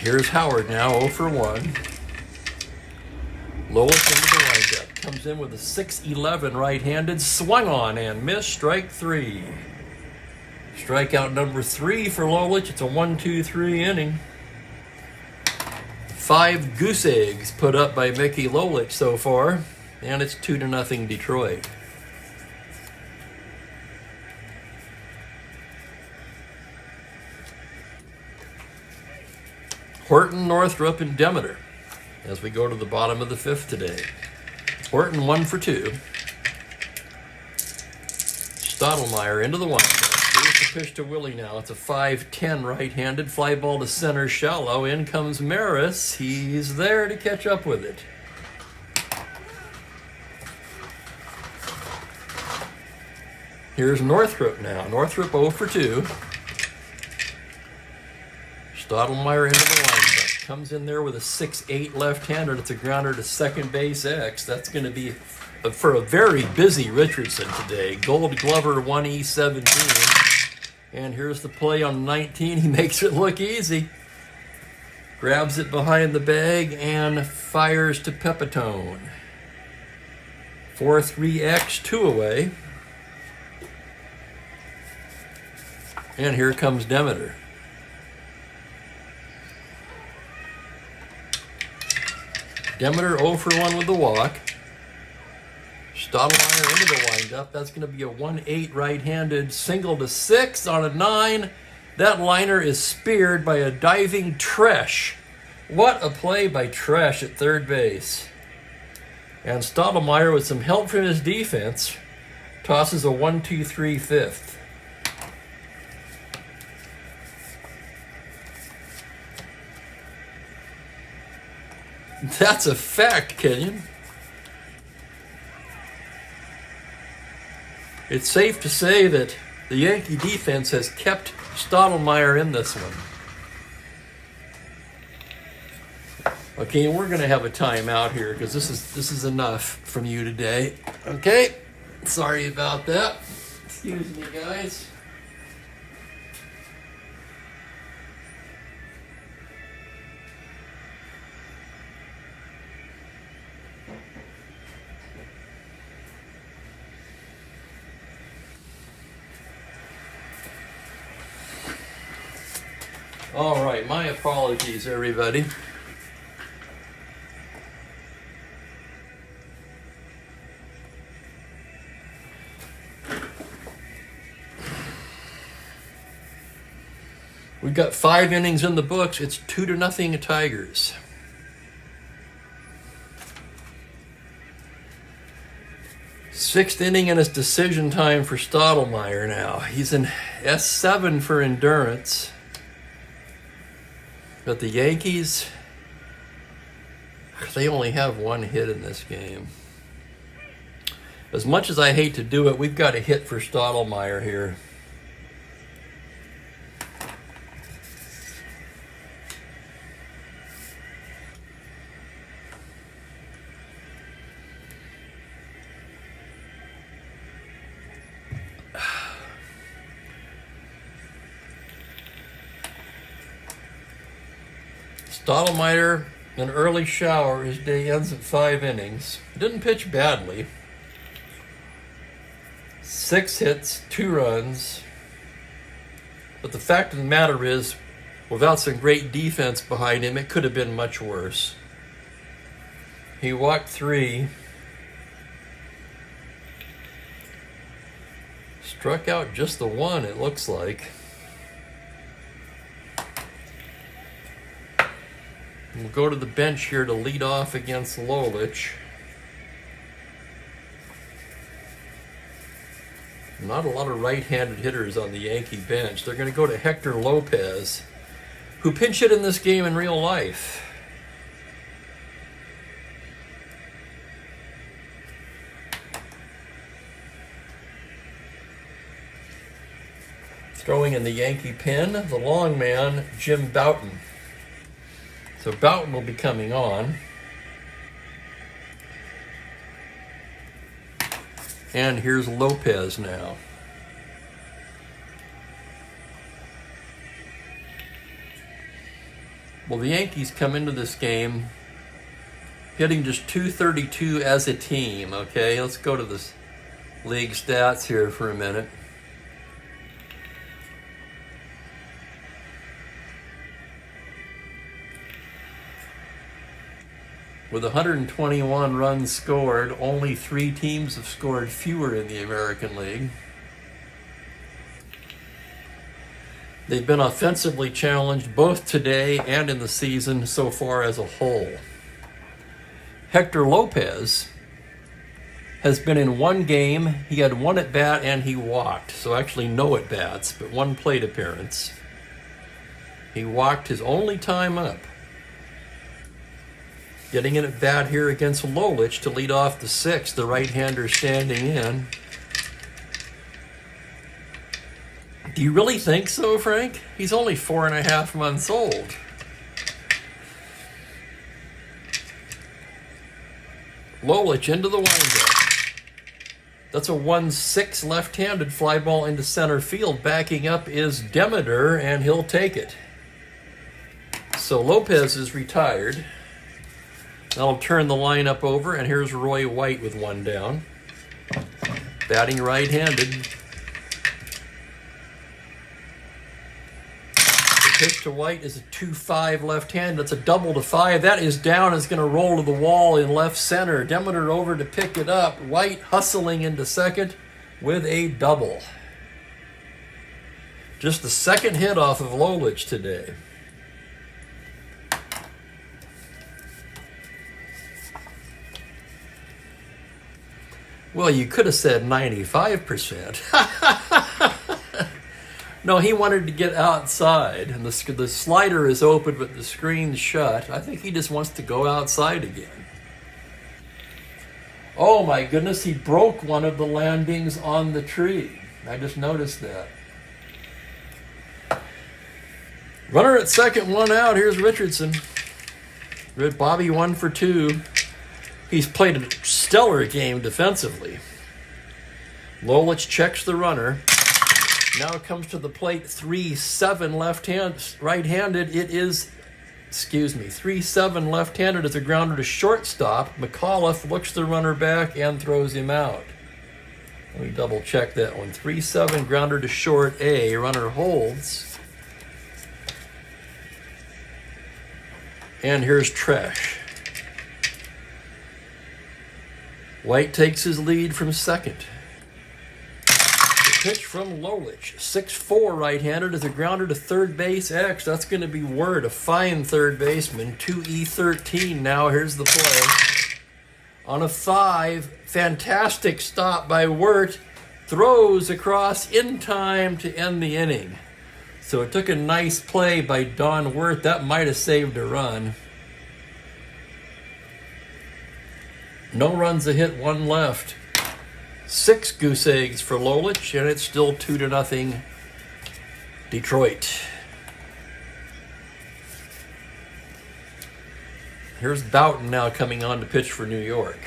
Here's Howard now, 0 for 1. Lolich into the windup. Comes in with a 6-11 right-handed. Swung on and missed. Strike 3. Strikeout number 3 for Lolich. It's a 1-2-3 inning. 5 goose eggs put up by Mickey Lolich so far. And it's 2-0 Detroit. Horton, Northrup, and Demeter as we go to the bottom of the 5th today. Horton 1 for 2. Stottelmeyer into the windup. Here's the pitch to Willie now. It's a 5-10 right-handed. Fly ball to center shallow. In comes Maris. He's there to catch up with it. Here's Northrup now. Northrup 0 for 2. Stottelmeyer into the windup. Comes in there with a 6-8 left-hander. It's a grounder to second base X. That's going to be for a very busy Richardson today. Gold Glover 1E17. And here's the play on 19. He makes it look easy. Grabs it behind the bag and fires to Pepitone. 4-3X, 2 away. And here comes Demeter. Demeter 0 for 1 with the walk. Stottelmeyer into the windup. That's going to be a 1-8 right-handed single to 6 on a 9. That liner is speared by a diving Tresh. What a play by Tresh at third base. And Stottelmeyer, with some help from his defense, tosses a 1-2-3 5th. That's a fact, Kenyon. It's safe to say that the Yankee defense has kept Stottelmeyer in this one. Okay, we're going to have a timeout here because this is enough from you today. Okay, sorry about that. Excuse me, guys. All right, my apologies, everybody. We've got 5 innings in the books. It's 2-0 Tigers. Sixth inning and it's decision time for Stottelmeyer now. He's in S7 for endurance. But the Yankees, they only have 1 hit in this game. As much as I hate to do it, we've got a hit for Stottelmeyer here. Stottelmeyer, an early shower. His day ends at 5 innings. Didn't pitch badly. 6 hits, 2 runs. But the fact of the matter is, without some great defense behind him, it could have been much worse. He walked 3. Struck out just the 1, it looks like. We'll go to the bench here to lead off against Lolich. Not a lot of right-handed hitters on the Yankee bench. They're going to go to Hector Lopez, who pinch hit in this game in real life. Throwing in the Yankee pen, the long man, Jim Bouton. So Bouton will be coming on. And here's Lopez now. Well, the Yankees come into this game hitting just .232 as a team, okay? Let's go to this league stats here for a minute. With 121 runs scored, only 3 teams have scored fewer in the American League. They've been offensively challenged both today and in the season so far as a whole. Hector Lopez has been in 1 game. He had 1 at-bat and he walked. So actually no at-bats, but 1 plate appearance. He walked his only time up. Getting an at-bat here against Lolich to lead off the 6th, the right-hander standing in. Do you really think so, Frank? He's only 4.5 months old. Lolich into the windup. That's a 1-6 left-handed fly ball into center field. Backing up is Demeter, and he'll take it. So Lopez is retired. I'll turn the lineup over, and here's Roy White with 1 down. Batting right-handed. The pitch to White is a 2-5 left-hand. That's a double to 5. That is down. It's going to roll to the wall in left center. Demeter over to pick it up. White hustling into second with a double. Just the 2nd hit off of Lolich today. Well, you could have said 95%. No, he wanted to get outside, and the slider is open, but the screen's shut. I think he just wants to go outside again. Oh my goodness, he broke one of the landings on the tree. I just noticed that. Runner at second, 1 out. Here's Richardson. Bobby 1 for 2. He's played a stellar game defensively. Lolich checks the runner. Now it comes to the plate, 3-7 right-handed. It is, 3-7 left-handed as a grounder to shortstop. McAuliffe looks the runner back and throws him out. Let me double check that one. 3-7 grounder to short A. Runner holds. And here's Tresh. White takes his lead from second. The pitch from Lolich. 6-4 right-handed as a grounder to third base X. That's going to be Word, a fine third baseman. 2E13 now. Here's the play. On a 5, fantastic stop by Wirt. Throws across in time to end the inning. So it took a nice play by Don Wirt. That might have saved a run. No runs a hit, 1 left. 6 goose eggs for Lolich, and it's still 2-0 Detroit. Here's Boughton now coming on to pitch for New York.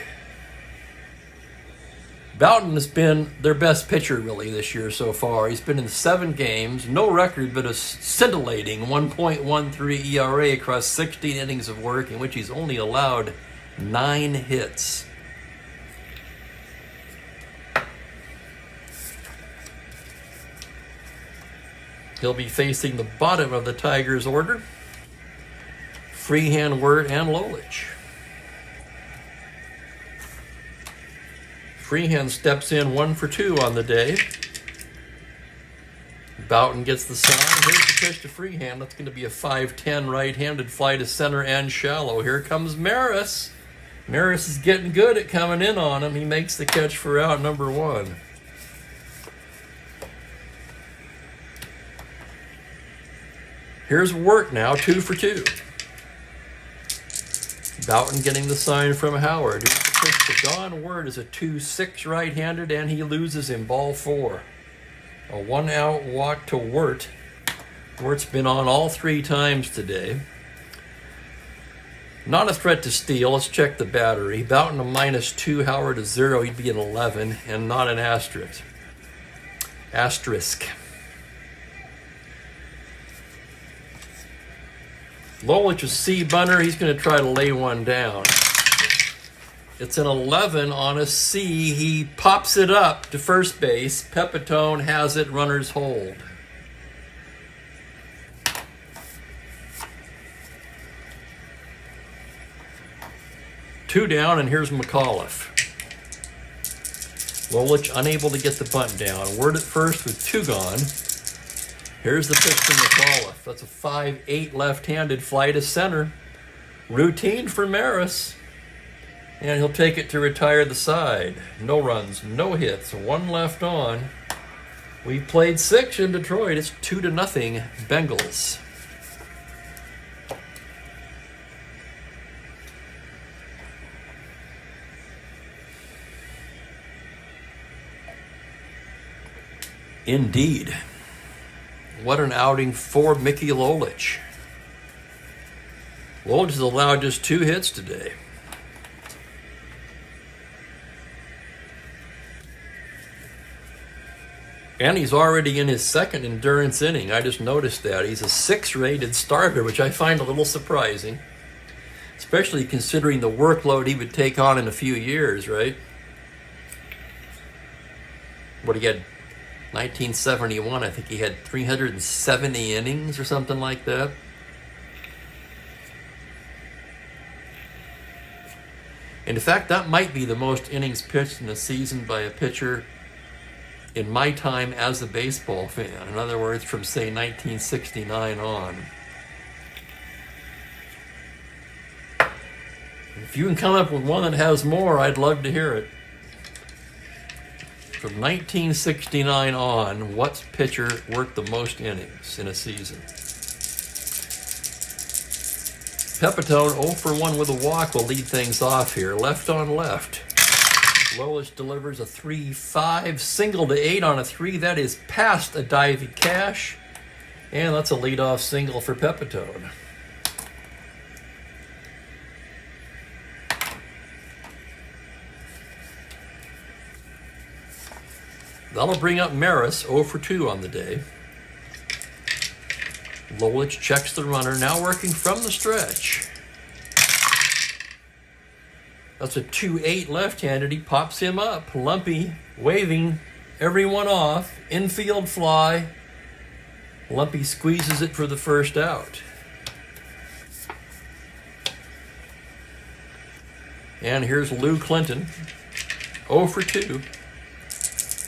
Boughton has been their best pitcher really this year so far. He's been in 7 games, no record, but a scintillating 1.13 ERA across 16 innings of work in which he's only allowed 9 hits. He'll be facing the bottom of the Tigers' order. Freehand, Wirt, and Lolich. Freehand steps in 1 for 2 on the day. Boughton gets the sign. Here's the pitch to Freehand. That's going to be a 5-10 right-handed fly to center and shallow. Here comes Maris. Maris is getting good at coming in on him. He makes the catch for out number 1. Here's Wirt now, 2 for 2. Boughton getting the sign from Howard. Here's the pitch to Don Wirt is a 2-6 right-handed, and he loses him, ball 4. A 1-out walk to Wirt. Wirt's been on all 3 times today. Not a threat to steal. Let's check the battery. Boughton a -2, Howard a 0. He'd be an 11, and not an asterisk. Lolich is C-bunter. He's going to try to lay one down. It's an 11 on a C. He pops it up to first base. Pepitone has it. Runners hold. Two down, and here's McAuliffe. Lolich unable to get the bunt down. Word at first with two gone. Here's the pitch from McAuliffe. That's a 5-8 left-handed fly to center. Routine for Maris. And he'll take it to retire the side. No runs, no hits, one left on. We played 6 in Detroit. It's 2-0 Bengals. Indeed. What an outing for Mickey Lolich. Lolich has allowed just 2 hits today. And he's already in his second endurance inning. I just noticed that. He's a 6-rated starter, which I find a little surprising, especially considering the workload he would take on in a few years, right? What he had, 1971, I think he had 370 innings or something like that. And in fact, that might be the most innings pitched in a season by a pitcher in my time as a baseball fan. In other words, from, say, 1969 on. If you can come up with one that has more, I'd love to hear it. From 1969 on, what pitcher worked the most innings in a season? Pepitone 0 for 1 with a walk will lead things off here. Left on left. Lolich delivers a 3-5, single to 8 on a 3. That is past a diving cash. And that's a leadoff single for Pepitone. That'll bring up Maris, 0 for 2 on the day. Lolich checks the runner, now working from the stretch. That's a 2-8 left-handed. He pops him up. Lumpy waving everyone off. Infield fly. Lumpy squeezes it for the first out. And here's Lou Clinton, 0 for 2.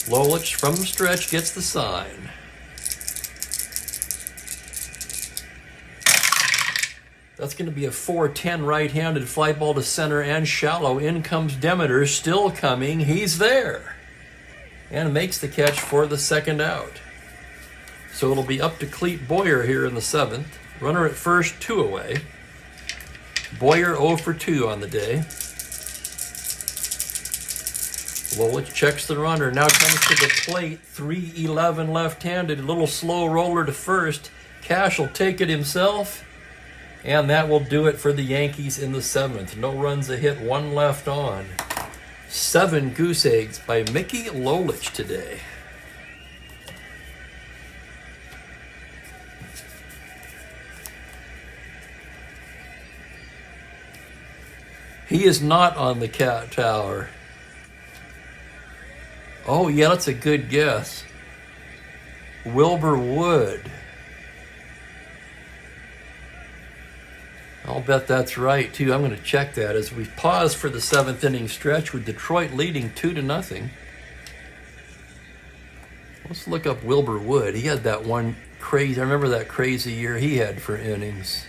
Lolich from the stretch gets the sign. That's going to be a 4-10 right-handed fly ball to center and shallow. In comes Demeter, still coming. He's there. And makes the catch for the second out. So it'll be up to Clete Boyer here in the 7th. Runner at first, 2 away. Boyer 0 for 2 on the day. Lolich checks the runner. Now comes to the plate. 3-11 left-handed. A little slow roller to first. Cash will take it himself. And that will do it for the Yankees in the 7th. No runs, a hit, 1 left on. 7 goose eggs by Mickey Lolich today. He is not on the cat tower. Oh, yeah, that's a good guess. Wilbur Wood. I'll bet that's right, too. I'm going to check that as we pause for the 7th inning stretch with Detroit leading 2-0. Let's look up Wilbur Wood. He had that one crazy, I remember that crazy year he had for innings.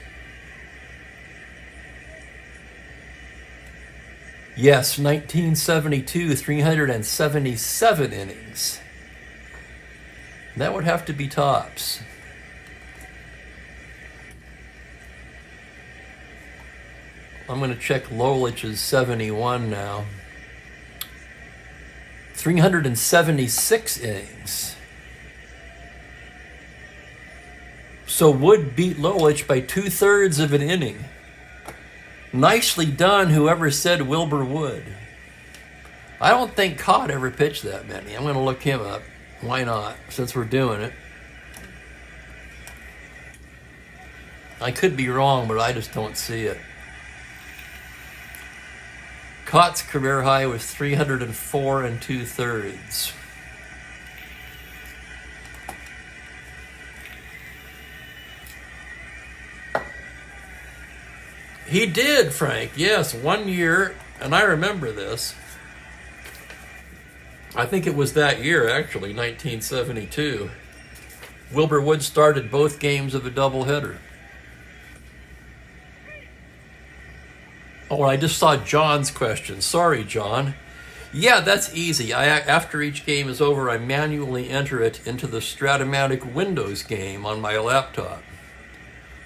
Yes, 1972, 377 innings. That would have to be tops. I'm going to check Lolich's 71 now. 376 innings. So Wood beat Lolich by 2/3 of an inning. Nicely done, whoever said Wilbur Wood. I don't think Cott ever pitched that many. I'm going to look him up. Why not, since we're doing it. I could be wrong, but I just don't see it. Cott's career high was 304 2/3. He did, Frank. Yes, 1 year, and I remember this. I think it was that year, actually, 1972. Wilbur Wood started both games of a doubleheader. Oh, I just saw John's question. Sorry, John. Yeah, that's easy. After each game is over, I manually enter it into the Strat-O-Matic Windows game on my laptop.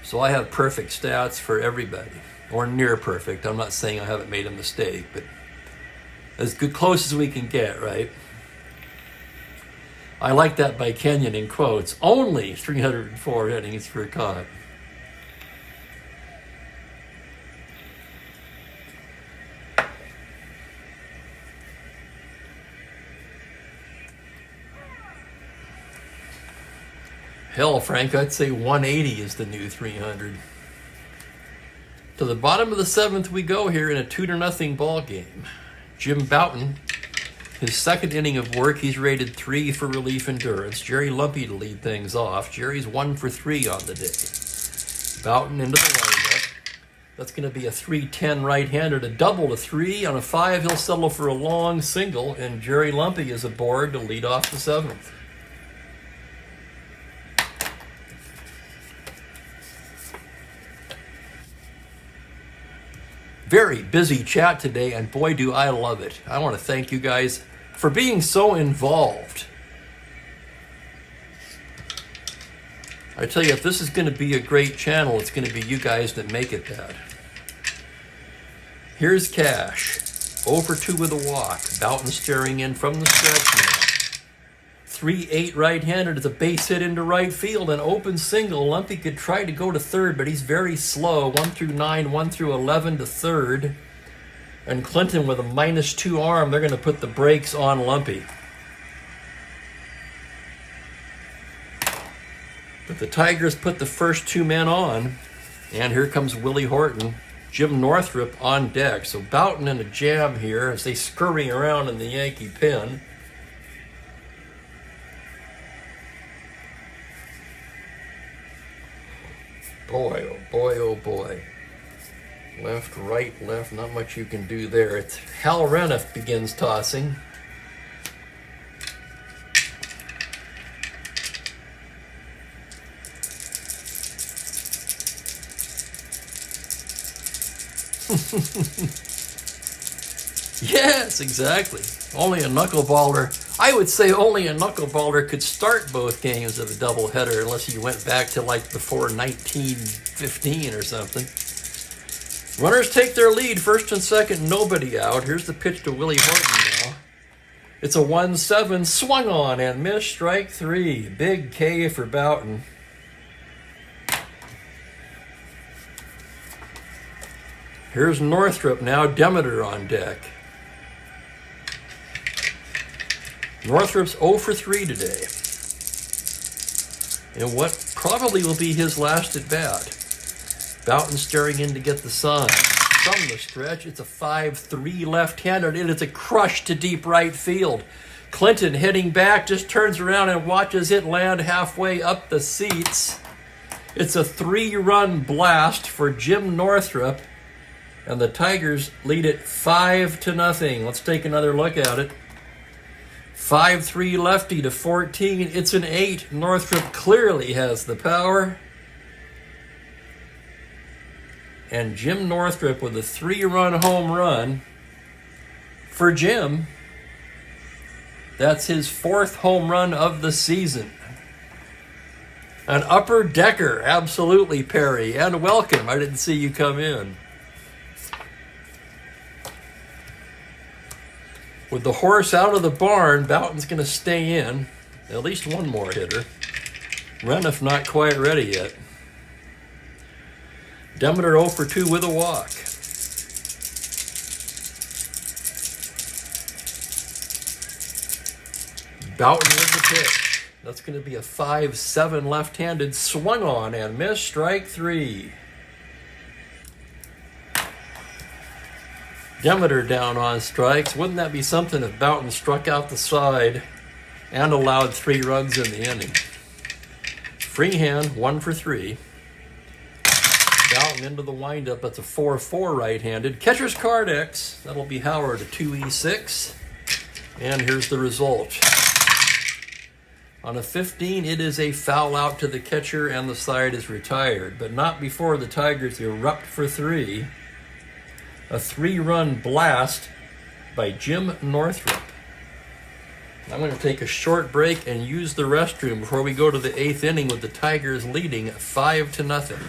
So I have perfect stats for everybody, or near perfect. I'm not saying I haven't made a mistake, but as good close as we can get, right? I like that by Kenyon in quotes. Only 304 innings for Cott. Hell, Frank, I'd say 180 is the new 300. To the bottom of the seventh we go here in a 2-0 ball game. Jim Bouton, his second inning of work, he's rated 3 for relief endurance. Jerry Lumpy to lead things off. Jerry's 1 for 3 on the day. Bouton into the windup. That's going to be a 3-10 right-hander to double to 3. On a 5, he'll settle for a long single, and Jerry Lumpy is aboard to lead off the seventh. Very busy chat today, and boy, do I love it. I want to thank you guys for being so involved. I tell you, if this is going to be a great channel, it's going to be you guys that make it that. Here's Cash. 0 for 2 with a walk. Bouton staring in from the stretch now. 3-8 right-handed is a base hit into right field, an open single. Lumpy could try to go to third, but he's very slow. 1 through 9, 1 through 11 to third. And Clinton with a -2 arm, they're going to put the brakes on Lumpy. But the Tigers put the first 2 men on, and here comes Willie Horton. Jim Northrup on deck. So Bouton in a jam here as they scurry around in the Yankee pen. Boy, oh boy, oh boy. Left, right, left, not much you can do there. It's Hal Reniff begins tossing. Yes, exactly. Only a knuckleballer. I would say only a knuckleballer could start both games of a doubleheader unless you went back to like before 1915 or something. Runners take their lead, first and second, nobody out. Here's the pitch to Willie Horton now. It's a 1-7, swung on and missed, strike 3. Big K for Bouton. Here's Northrup now, Demeter on deck. Northrup's 0 for 3 today. And what probably will be his last at bat. Bouton staring in to get the sign. From the stretch, it's a 5-3 left-hander, and it's a crush to deep right field. Clinton heading back, just turns around and watches it land halfway up the seats. It's a 3-run blast for Jim Northrup, and the Tigers lead it 5-0. Let's take another look at it. 5-3 lefty to 14. It's an 8. Northrup clearly has the power. And Jim Northrup with a 3-run home run for Jim. That's his 4th home run of the season. An upper decker, absolutely, Perry. And welcome. I didn't see you come in. With the horse out of the barn, Bouton's going to stay in. At least one more hitter. Reniff not quite ready yet. Demeter 0 for 2 with a walk. Bouton with the pitch. That's going to be a 5-7 left-handed, swung on and missed, strike 3. Demeter down on strikes. Wouldn't that be something if Boughton struck out the side and allowed 3 runs in the inning? Freehand, 1 for 3. Boughton into the windup. That's a 4-4 right-handed. Catcher's card X. That'll be Howard, a 2E6. And here's the result. On a 15, it is a foul out to the catcher and the side is retired, but not before the Tigers erupt for 3. A 3-run blast by Jim Northrup. I'm going to take a short break and use the restroom before we go to the 8th inning with the Tigers leading 5-0.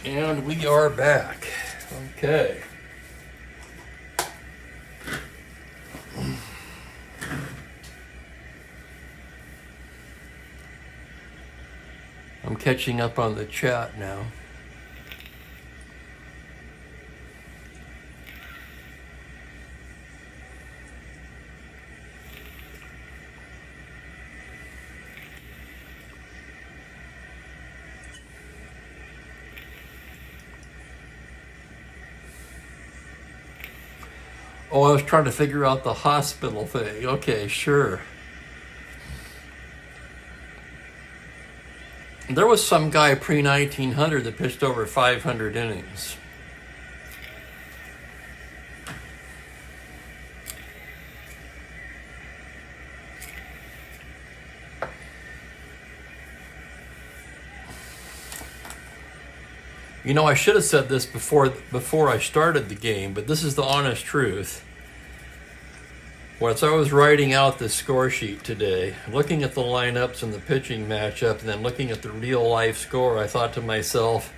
And we are back. Okay. I'm catching up on the chat now. Oh, I was trying to figure out the hospital thing. Okay, sure. There was some guy pre-1900 that pitched over 500 innings. You know, I should have said this before I started the game, but this is the honest truth. Once I was writing out the score sheet today, looking at the lineups and the pitching matchup, and then looking at the real-life score, I thought to myself,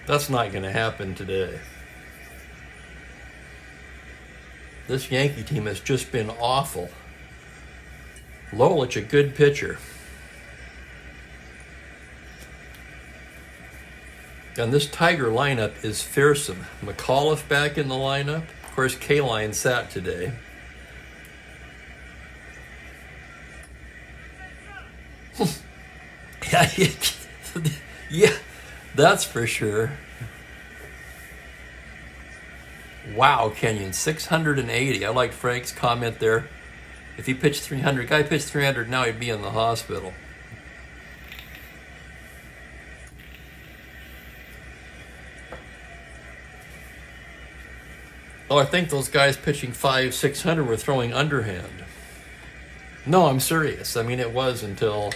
that's not going to happen today. This Yankee team has just been awful. Lolich, a good pitcher. And this Tiger lineup is fearsome. McAuliffe back in the lineup. Of course, K-Line sat today. Yeah, that's for sure. Wow, Kenyon, 680. I liked Frank's comment there. If he pitched 300, guy pitched 300 now, he'd be in the hospital. Oh, I think those guys pitching 500-600 were throwing underhand. No, I'm serious. I mean, it was until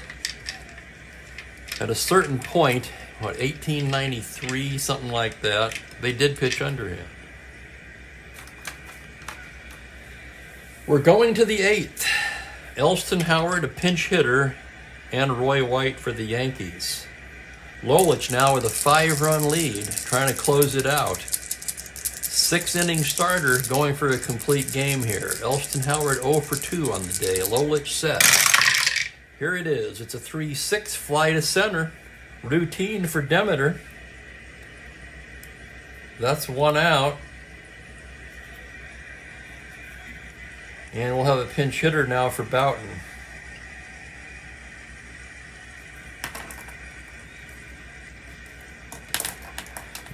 at a certain point, 1893, something like that, they did pitch underhand. We're going to the 8th. Elston Howard, a pinch hitter, and Roy White for the Yankees. Lolich now with a 5-run lead, trying to close it out. 6-inning starter going for a complete game here. Elston Howard 0 for 2 on the day. Lolich set. Here it is. It's a 3-6 fly to center. Routine for Demeter. That's 1 out. And we'll have a pinch hitter now for Boughton.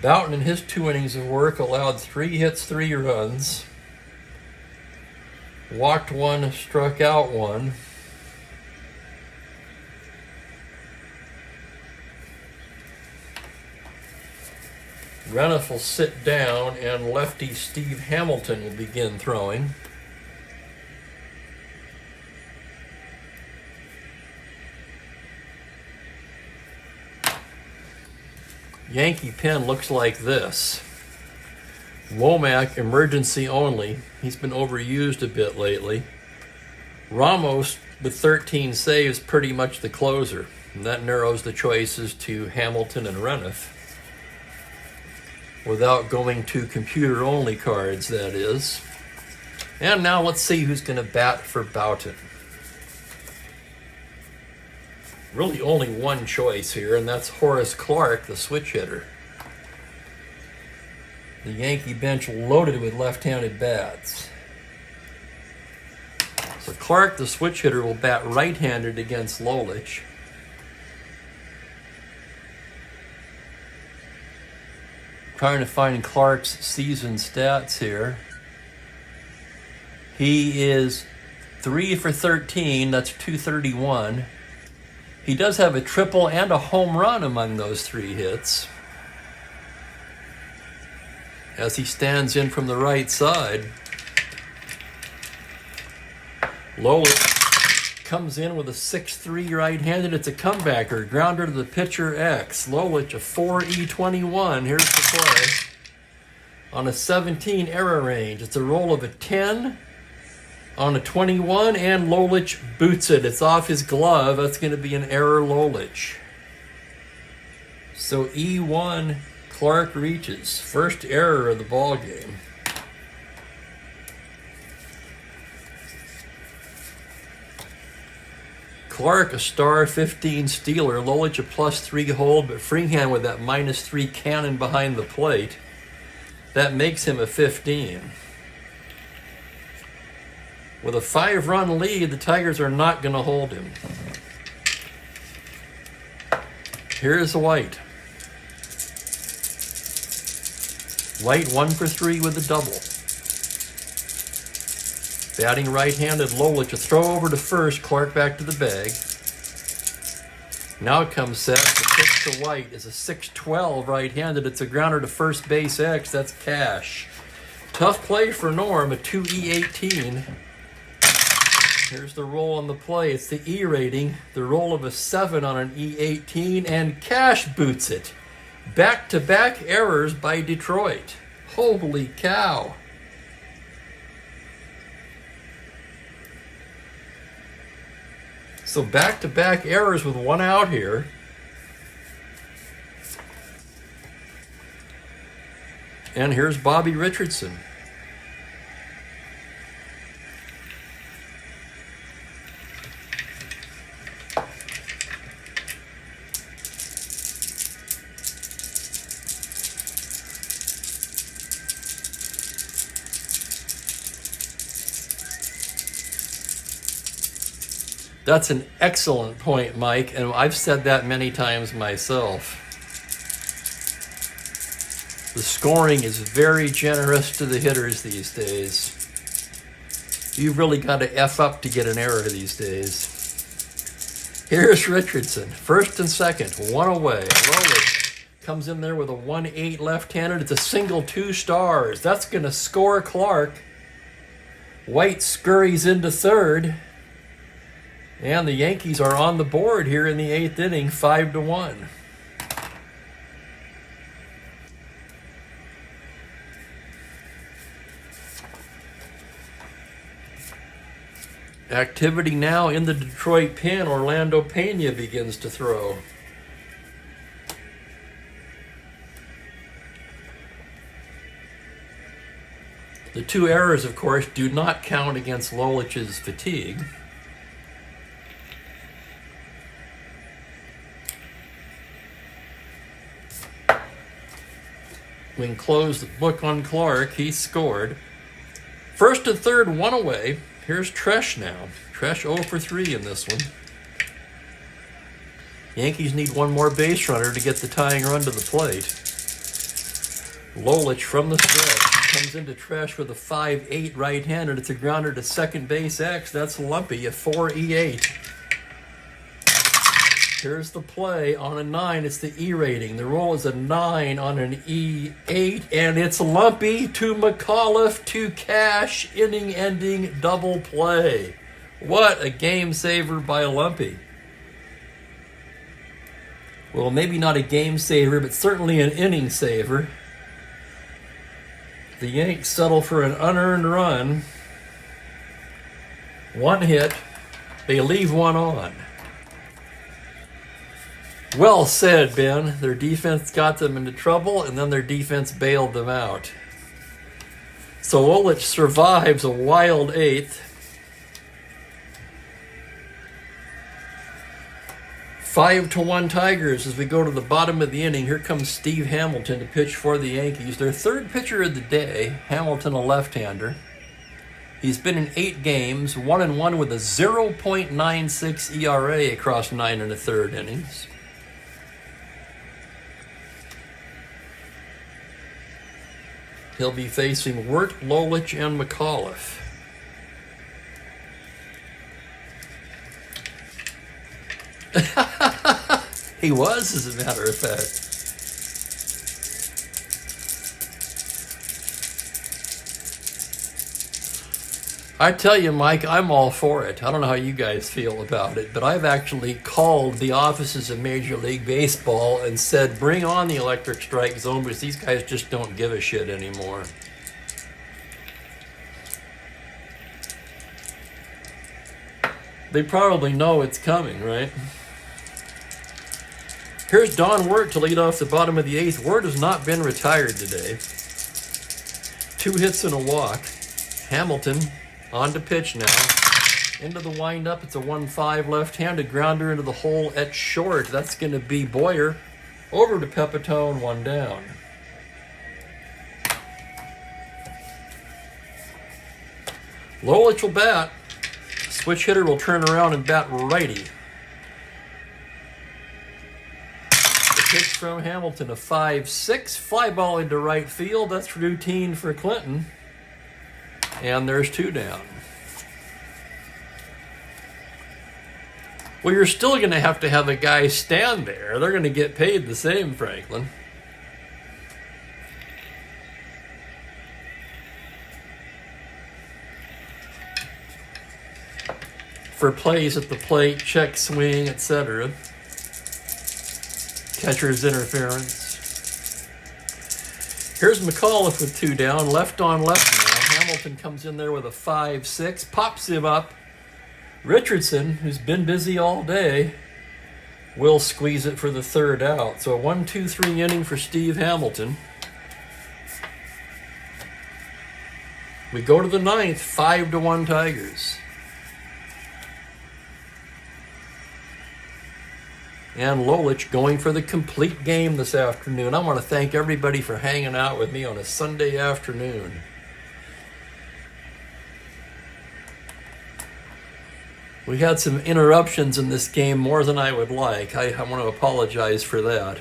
Boughton in his 2 innings of work allowed 3 hits, 3 runs. Walked 1, struck out 1. Reniff will sit down and lefty Steve Hamilton will begin throwing. Yankee pen looks like this. Womack, emergency only. He's been overused a bit lately. Ramos, with 13 saves, pretty much the closer. And that narrows the choices to Hamilton and Reniff. Without going to computer-only cards, that is. And now let's see who's going to bat for Boughton. Really only one choice here, and that's Horace Clarke, the switch hitter. The Yankee bench loaded with left-handed bats. So Clarke, the switch hitter, will bat right-handed against Lolich. Trying to find Clarke's season stats here. He is 3 for 13, that's 231. He does have a triple and a home run among those 3 hits. As he stands in from the right side, Lolich comes in with a 6-3 right-handed. It's a comebacker, grounder to the pitcher X. Lolich, a 4E21. Here's the play. On a 17 error range. It's a roll of a 10 on a 21, and Lolich boots it. It's off his glove. That's going to be an error Lolich. So E1, Clarke reaches. First error of the ball game. Clarke, a star 15 stealer. Lolich, a +3 hold, but Freehand with that -3 cannon behind the plate. That makes him a 15. With a 5-run lead, the Tigers are not going to hold him. Here's White. White 1 for 3 with a double. Batting right-handed, Lolich, a throw over to first, Clarke back to the bag. Now it comes set, the pitch to White is a 6-12 right-handed. It's a grounder to first base X, that's cash. Tough play for Norm, a 2E18. Here's the roll on the play. It's the E rating. The roll of a 7 on an E18, and Cash boots it. Back-to-back errors by Detroit. Holy cow. So back-to-back errors with 1 out here. And here's Bobby Richardson. That's an excellent point, Mike, and I've said that many times myself. The scoring is very generous to the hitters these days. You've really got to F up to get an error these days. Here's Richardson, first and second, 1 away. Lolich comes in there with a 1-8 left-handed. It's a single 2 stars. That's going to score Clarke. White scurries into third. And the Yankees are on the board here in the 8th inning, 5-1. Activity now in the Detroit pen. Orlando Pena begins to throw. The 2 errors, of course, do not count against Lolich's fatigue. We can close the book on Clark. He scored. First and third, 1 away. Here's Tresh now. Tresh 0 for 3 in this one. Yankees need 1 more base runner to get the tying run to the plate. Lolich from the stretch comes into Tresh with a 5-8 right-handed. It's a grounder to second base X. That's lumpy, a 4-E8. Here's the play on a 9. It's the E rating. The roll is a 9 on an E8, and it's lumpy to McAuliffe to cash, inning-ending double play. What a game saver by Lumpy. Well, maybe not a game saver, but certainly an inning saver. The Yanks settle for an unearned run. 1 hit. They leave 1 on. Well said, Ben. Their defense got them into trouble, and then their defense bailed them out. So Lolich survives a wild 8th. 5-1 Tigers as we go to the bottom of the inning. Here comes Steve Hamilton to pitch for the Yankees. Their 3rd pitcher of the day, Hamilton, a left-hander. He's been in 8 games, 1-1 with a 0.96 ERA across 9 1/3 innings. He'll be facing Wirt, Lolich, and McAuliffe. He was, as a matter of fact. I tell you, Mike, I'm all for it. I don't know how you guys feel about it, but I've actually called the offices of Major League Baseball and said, bring on the electric strike zone, because these guys just don't give a shit anymore. They probably know it's coming, right? Here's Don Wirt to lead off the bottom of the 8th. Wirt has not been retired today. 2 hits and a walk. Hamilton on to pitch now. Into the windup. It's a 1-5 left-handed grounder into the hole at short. That's going to be Boyer. Over to Pepitone, 1 down. Lolich will bat. Switch hitter will turn around and bat righty. Pitch from Hamilton, a 5-6 fly ball into right field. That's routine for Clinton. And there's 2 down. Well, you're still going to have a guy stand there. They're going to get paid the same, Franklin. For plays at the plate, check swing, etc. Catcher's interference. Here's McAuliffe with 2 down, left on left now. Hamilton comes in there with a 5-6, pops him up. Richardson, who's been busy all day, will squeeze it for the 3rd out. So a 1-2-3 inning for Steve Hamilton. We go to the 9th, 5-1 Tigers. And Lolich going for the complete game this afternoon. I want to thank everybody for hanging out with me on a Sunday afternoon. We had some interruptions in this game, more than I would like. I want to apologize for that.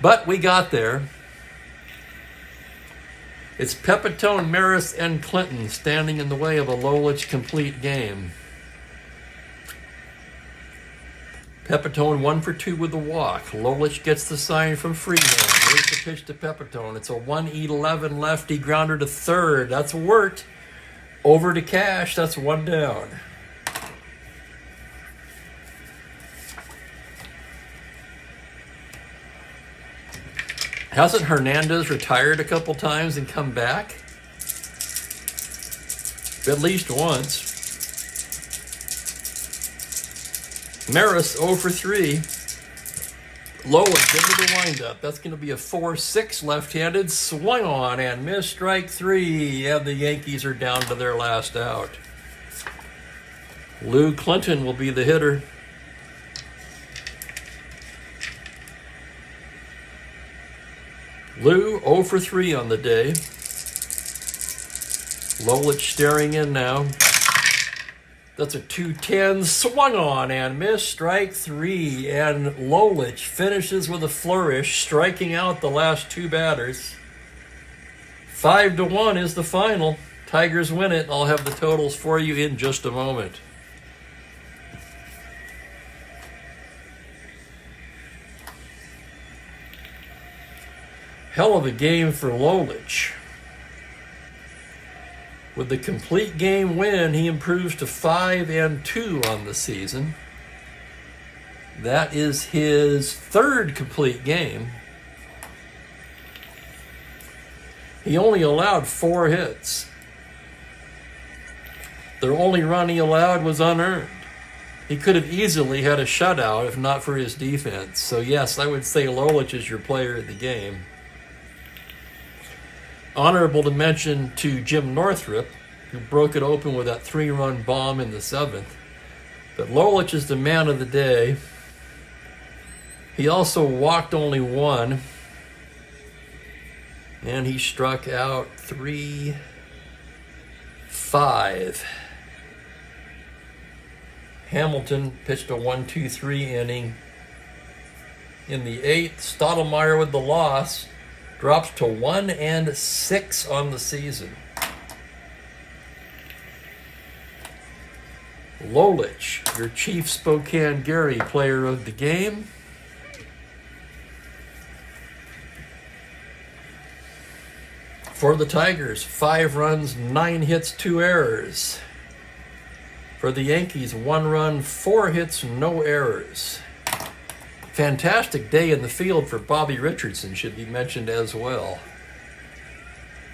But we got there. It's Pepitone, Maris, and Clinton standing in the way of a Lolich complete game. Pepitone 1 for 2 with the walk. Lolich gets the sign from Freeman. Here's the pitch to Pepitone. It's a 1-11 lefty grounder to 3rd. That's Wirt. Over to Cash. That's 1 down. Hasn't Hernandez retired a couple times and come back? At least once. Maris 0 for 3. Lolich into the windup. That's going to be a 4-6 left-handed. Swung on and missed. Strike 3. And the Yankees are down to their last out. Lou Clinton will be the hitter. Lou 0 for 3 on the day. Lolich staring in now. That's a 2-10, swung on and missed, strike 3. And Lolich finishes with a flourish, striking out the last 2 batters. 5-1 is the final. Tigers win it. I'll have the totals for you in just a moment. Hell of a game for Lolich. With the complete game win, he improves to 5-2 on the season. That is his 3rd complete game. He only allowed 4 hits. The only run he allowed was unearned. He could have easily had a shutout if not for his defense. So yes, I would say Lolich is your player of the game. Honorable to mention to Jim Northrup, who broke it open with that 3-run bomb in the 7th. But Lolich is the man of the day. He also walked only 1. And he struck out 3-5. Hamilton pitched a 1-2-3 inning. In the 8th, Stottlemyre with the loss. Drops to 1-6 on the season. Lolich, your Chief Spokane Gary player of the game. For the Tigers, 5 runs, 9 hits, 2 errors. For the Yankees, 1 run, 4 hits, no errors. Fantastic day in the field for Bobby Richardson, should be mentioned as well.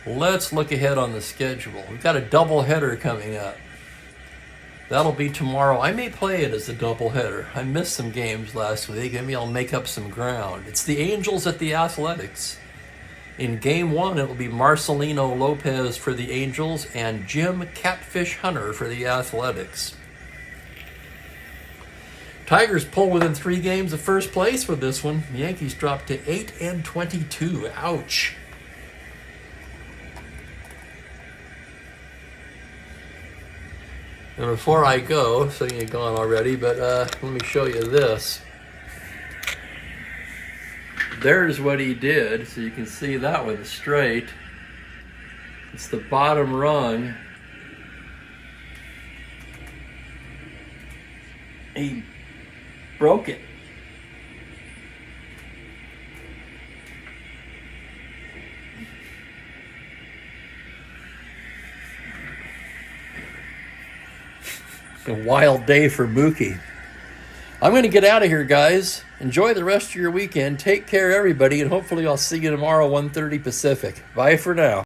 Let's look ahead on the schedule. We've got a doubleheader coming up. That'll be tomorrow. I may play it as a doubleheader. I missed some games last week. Maybe I'll make up some ground. It's the Angels at the Athletics. In Game 1, it will be Marcelino Lopez for the Angels and Jim Catfish Hunter for the Athletics. Tigers pull within 3 games of first place with this one. The Yankees drop to 8-22. Ouch. And before I go, so you're gone already, but let me show you this. There's what he did, so you can see that one straight. It's the bottom rung. He broke it. A wild day for Mookie. I'm going to get out of here, guys. Enjoy the rest of your weekend. Take care, everybody, and hopefully I'll see you tomorrow, 1:30 Pacific. Bye for now.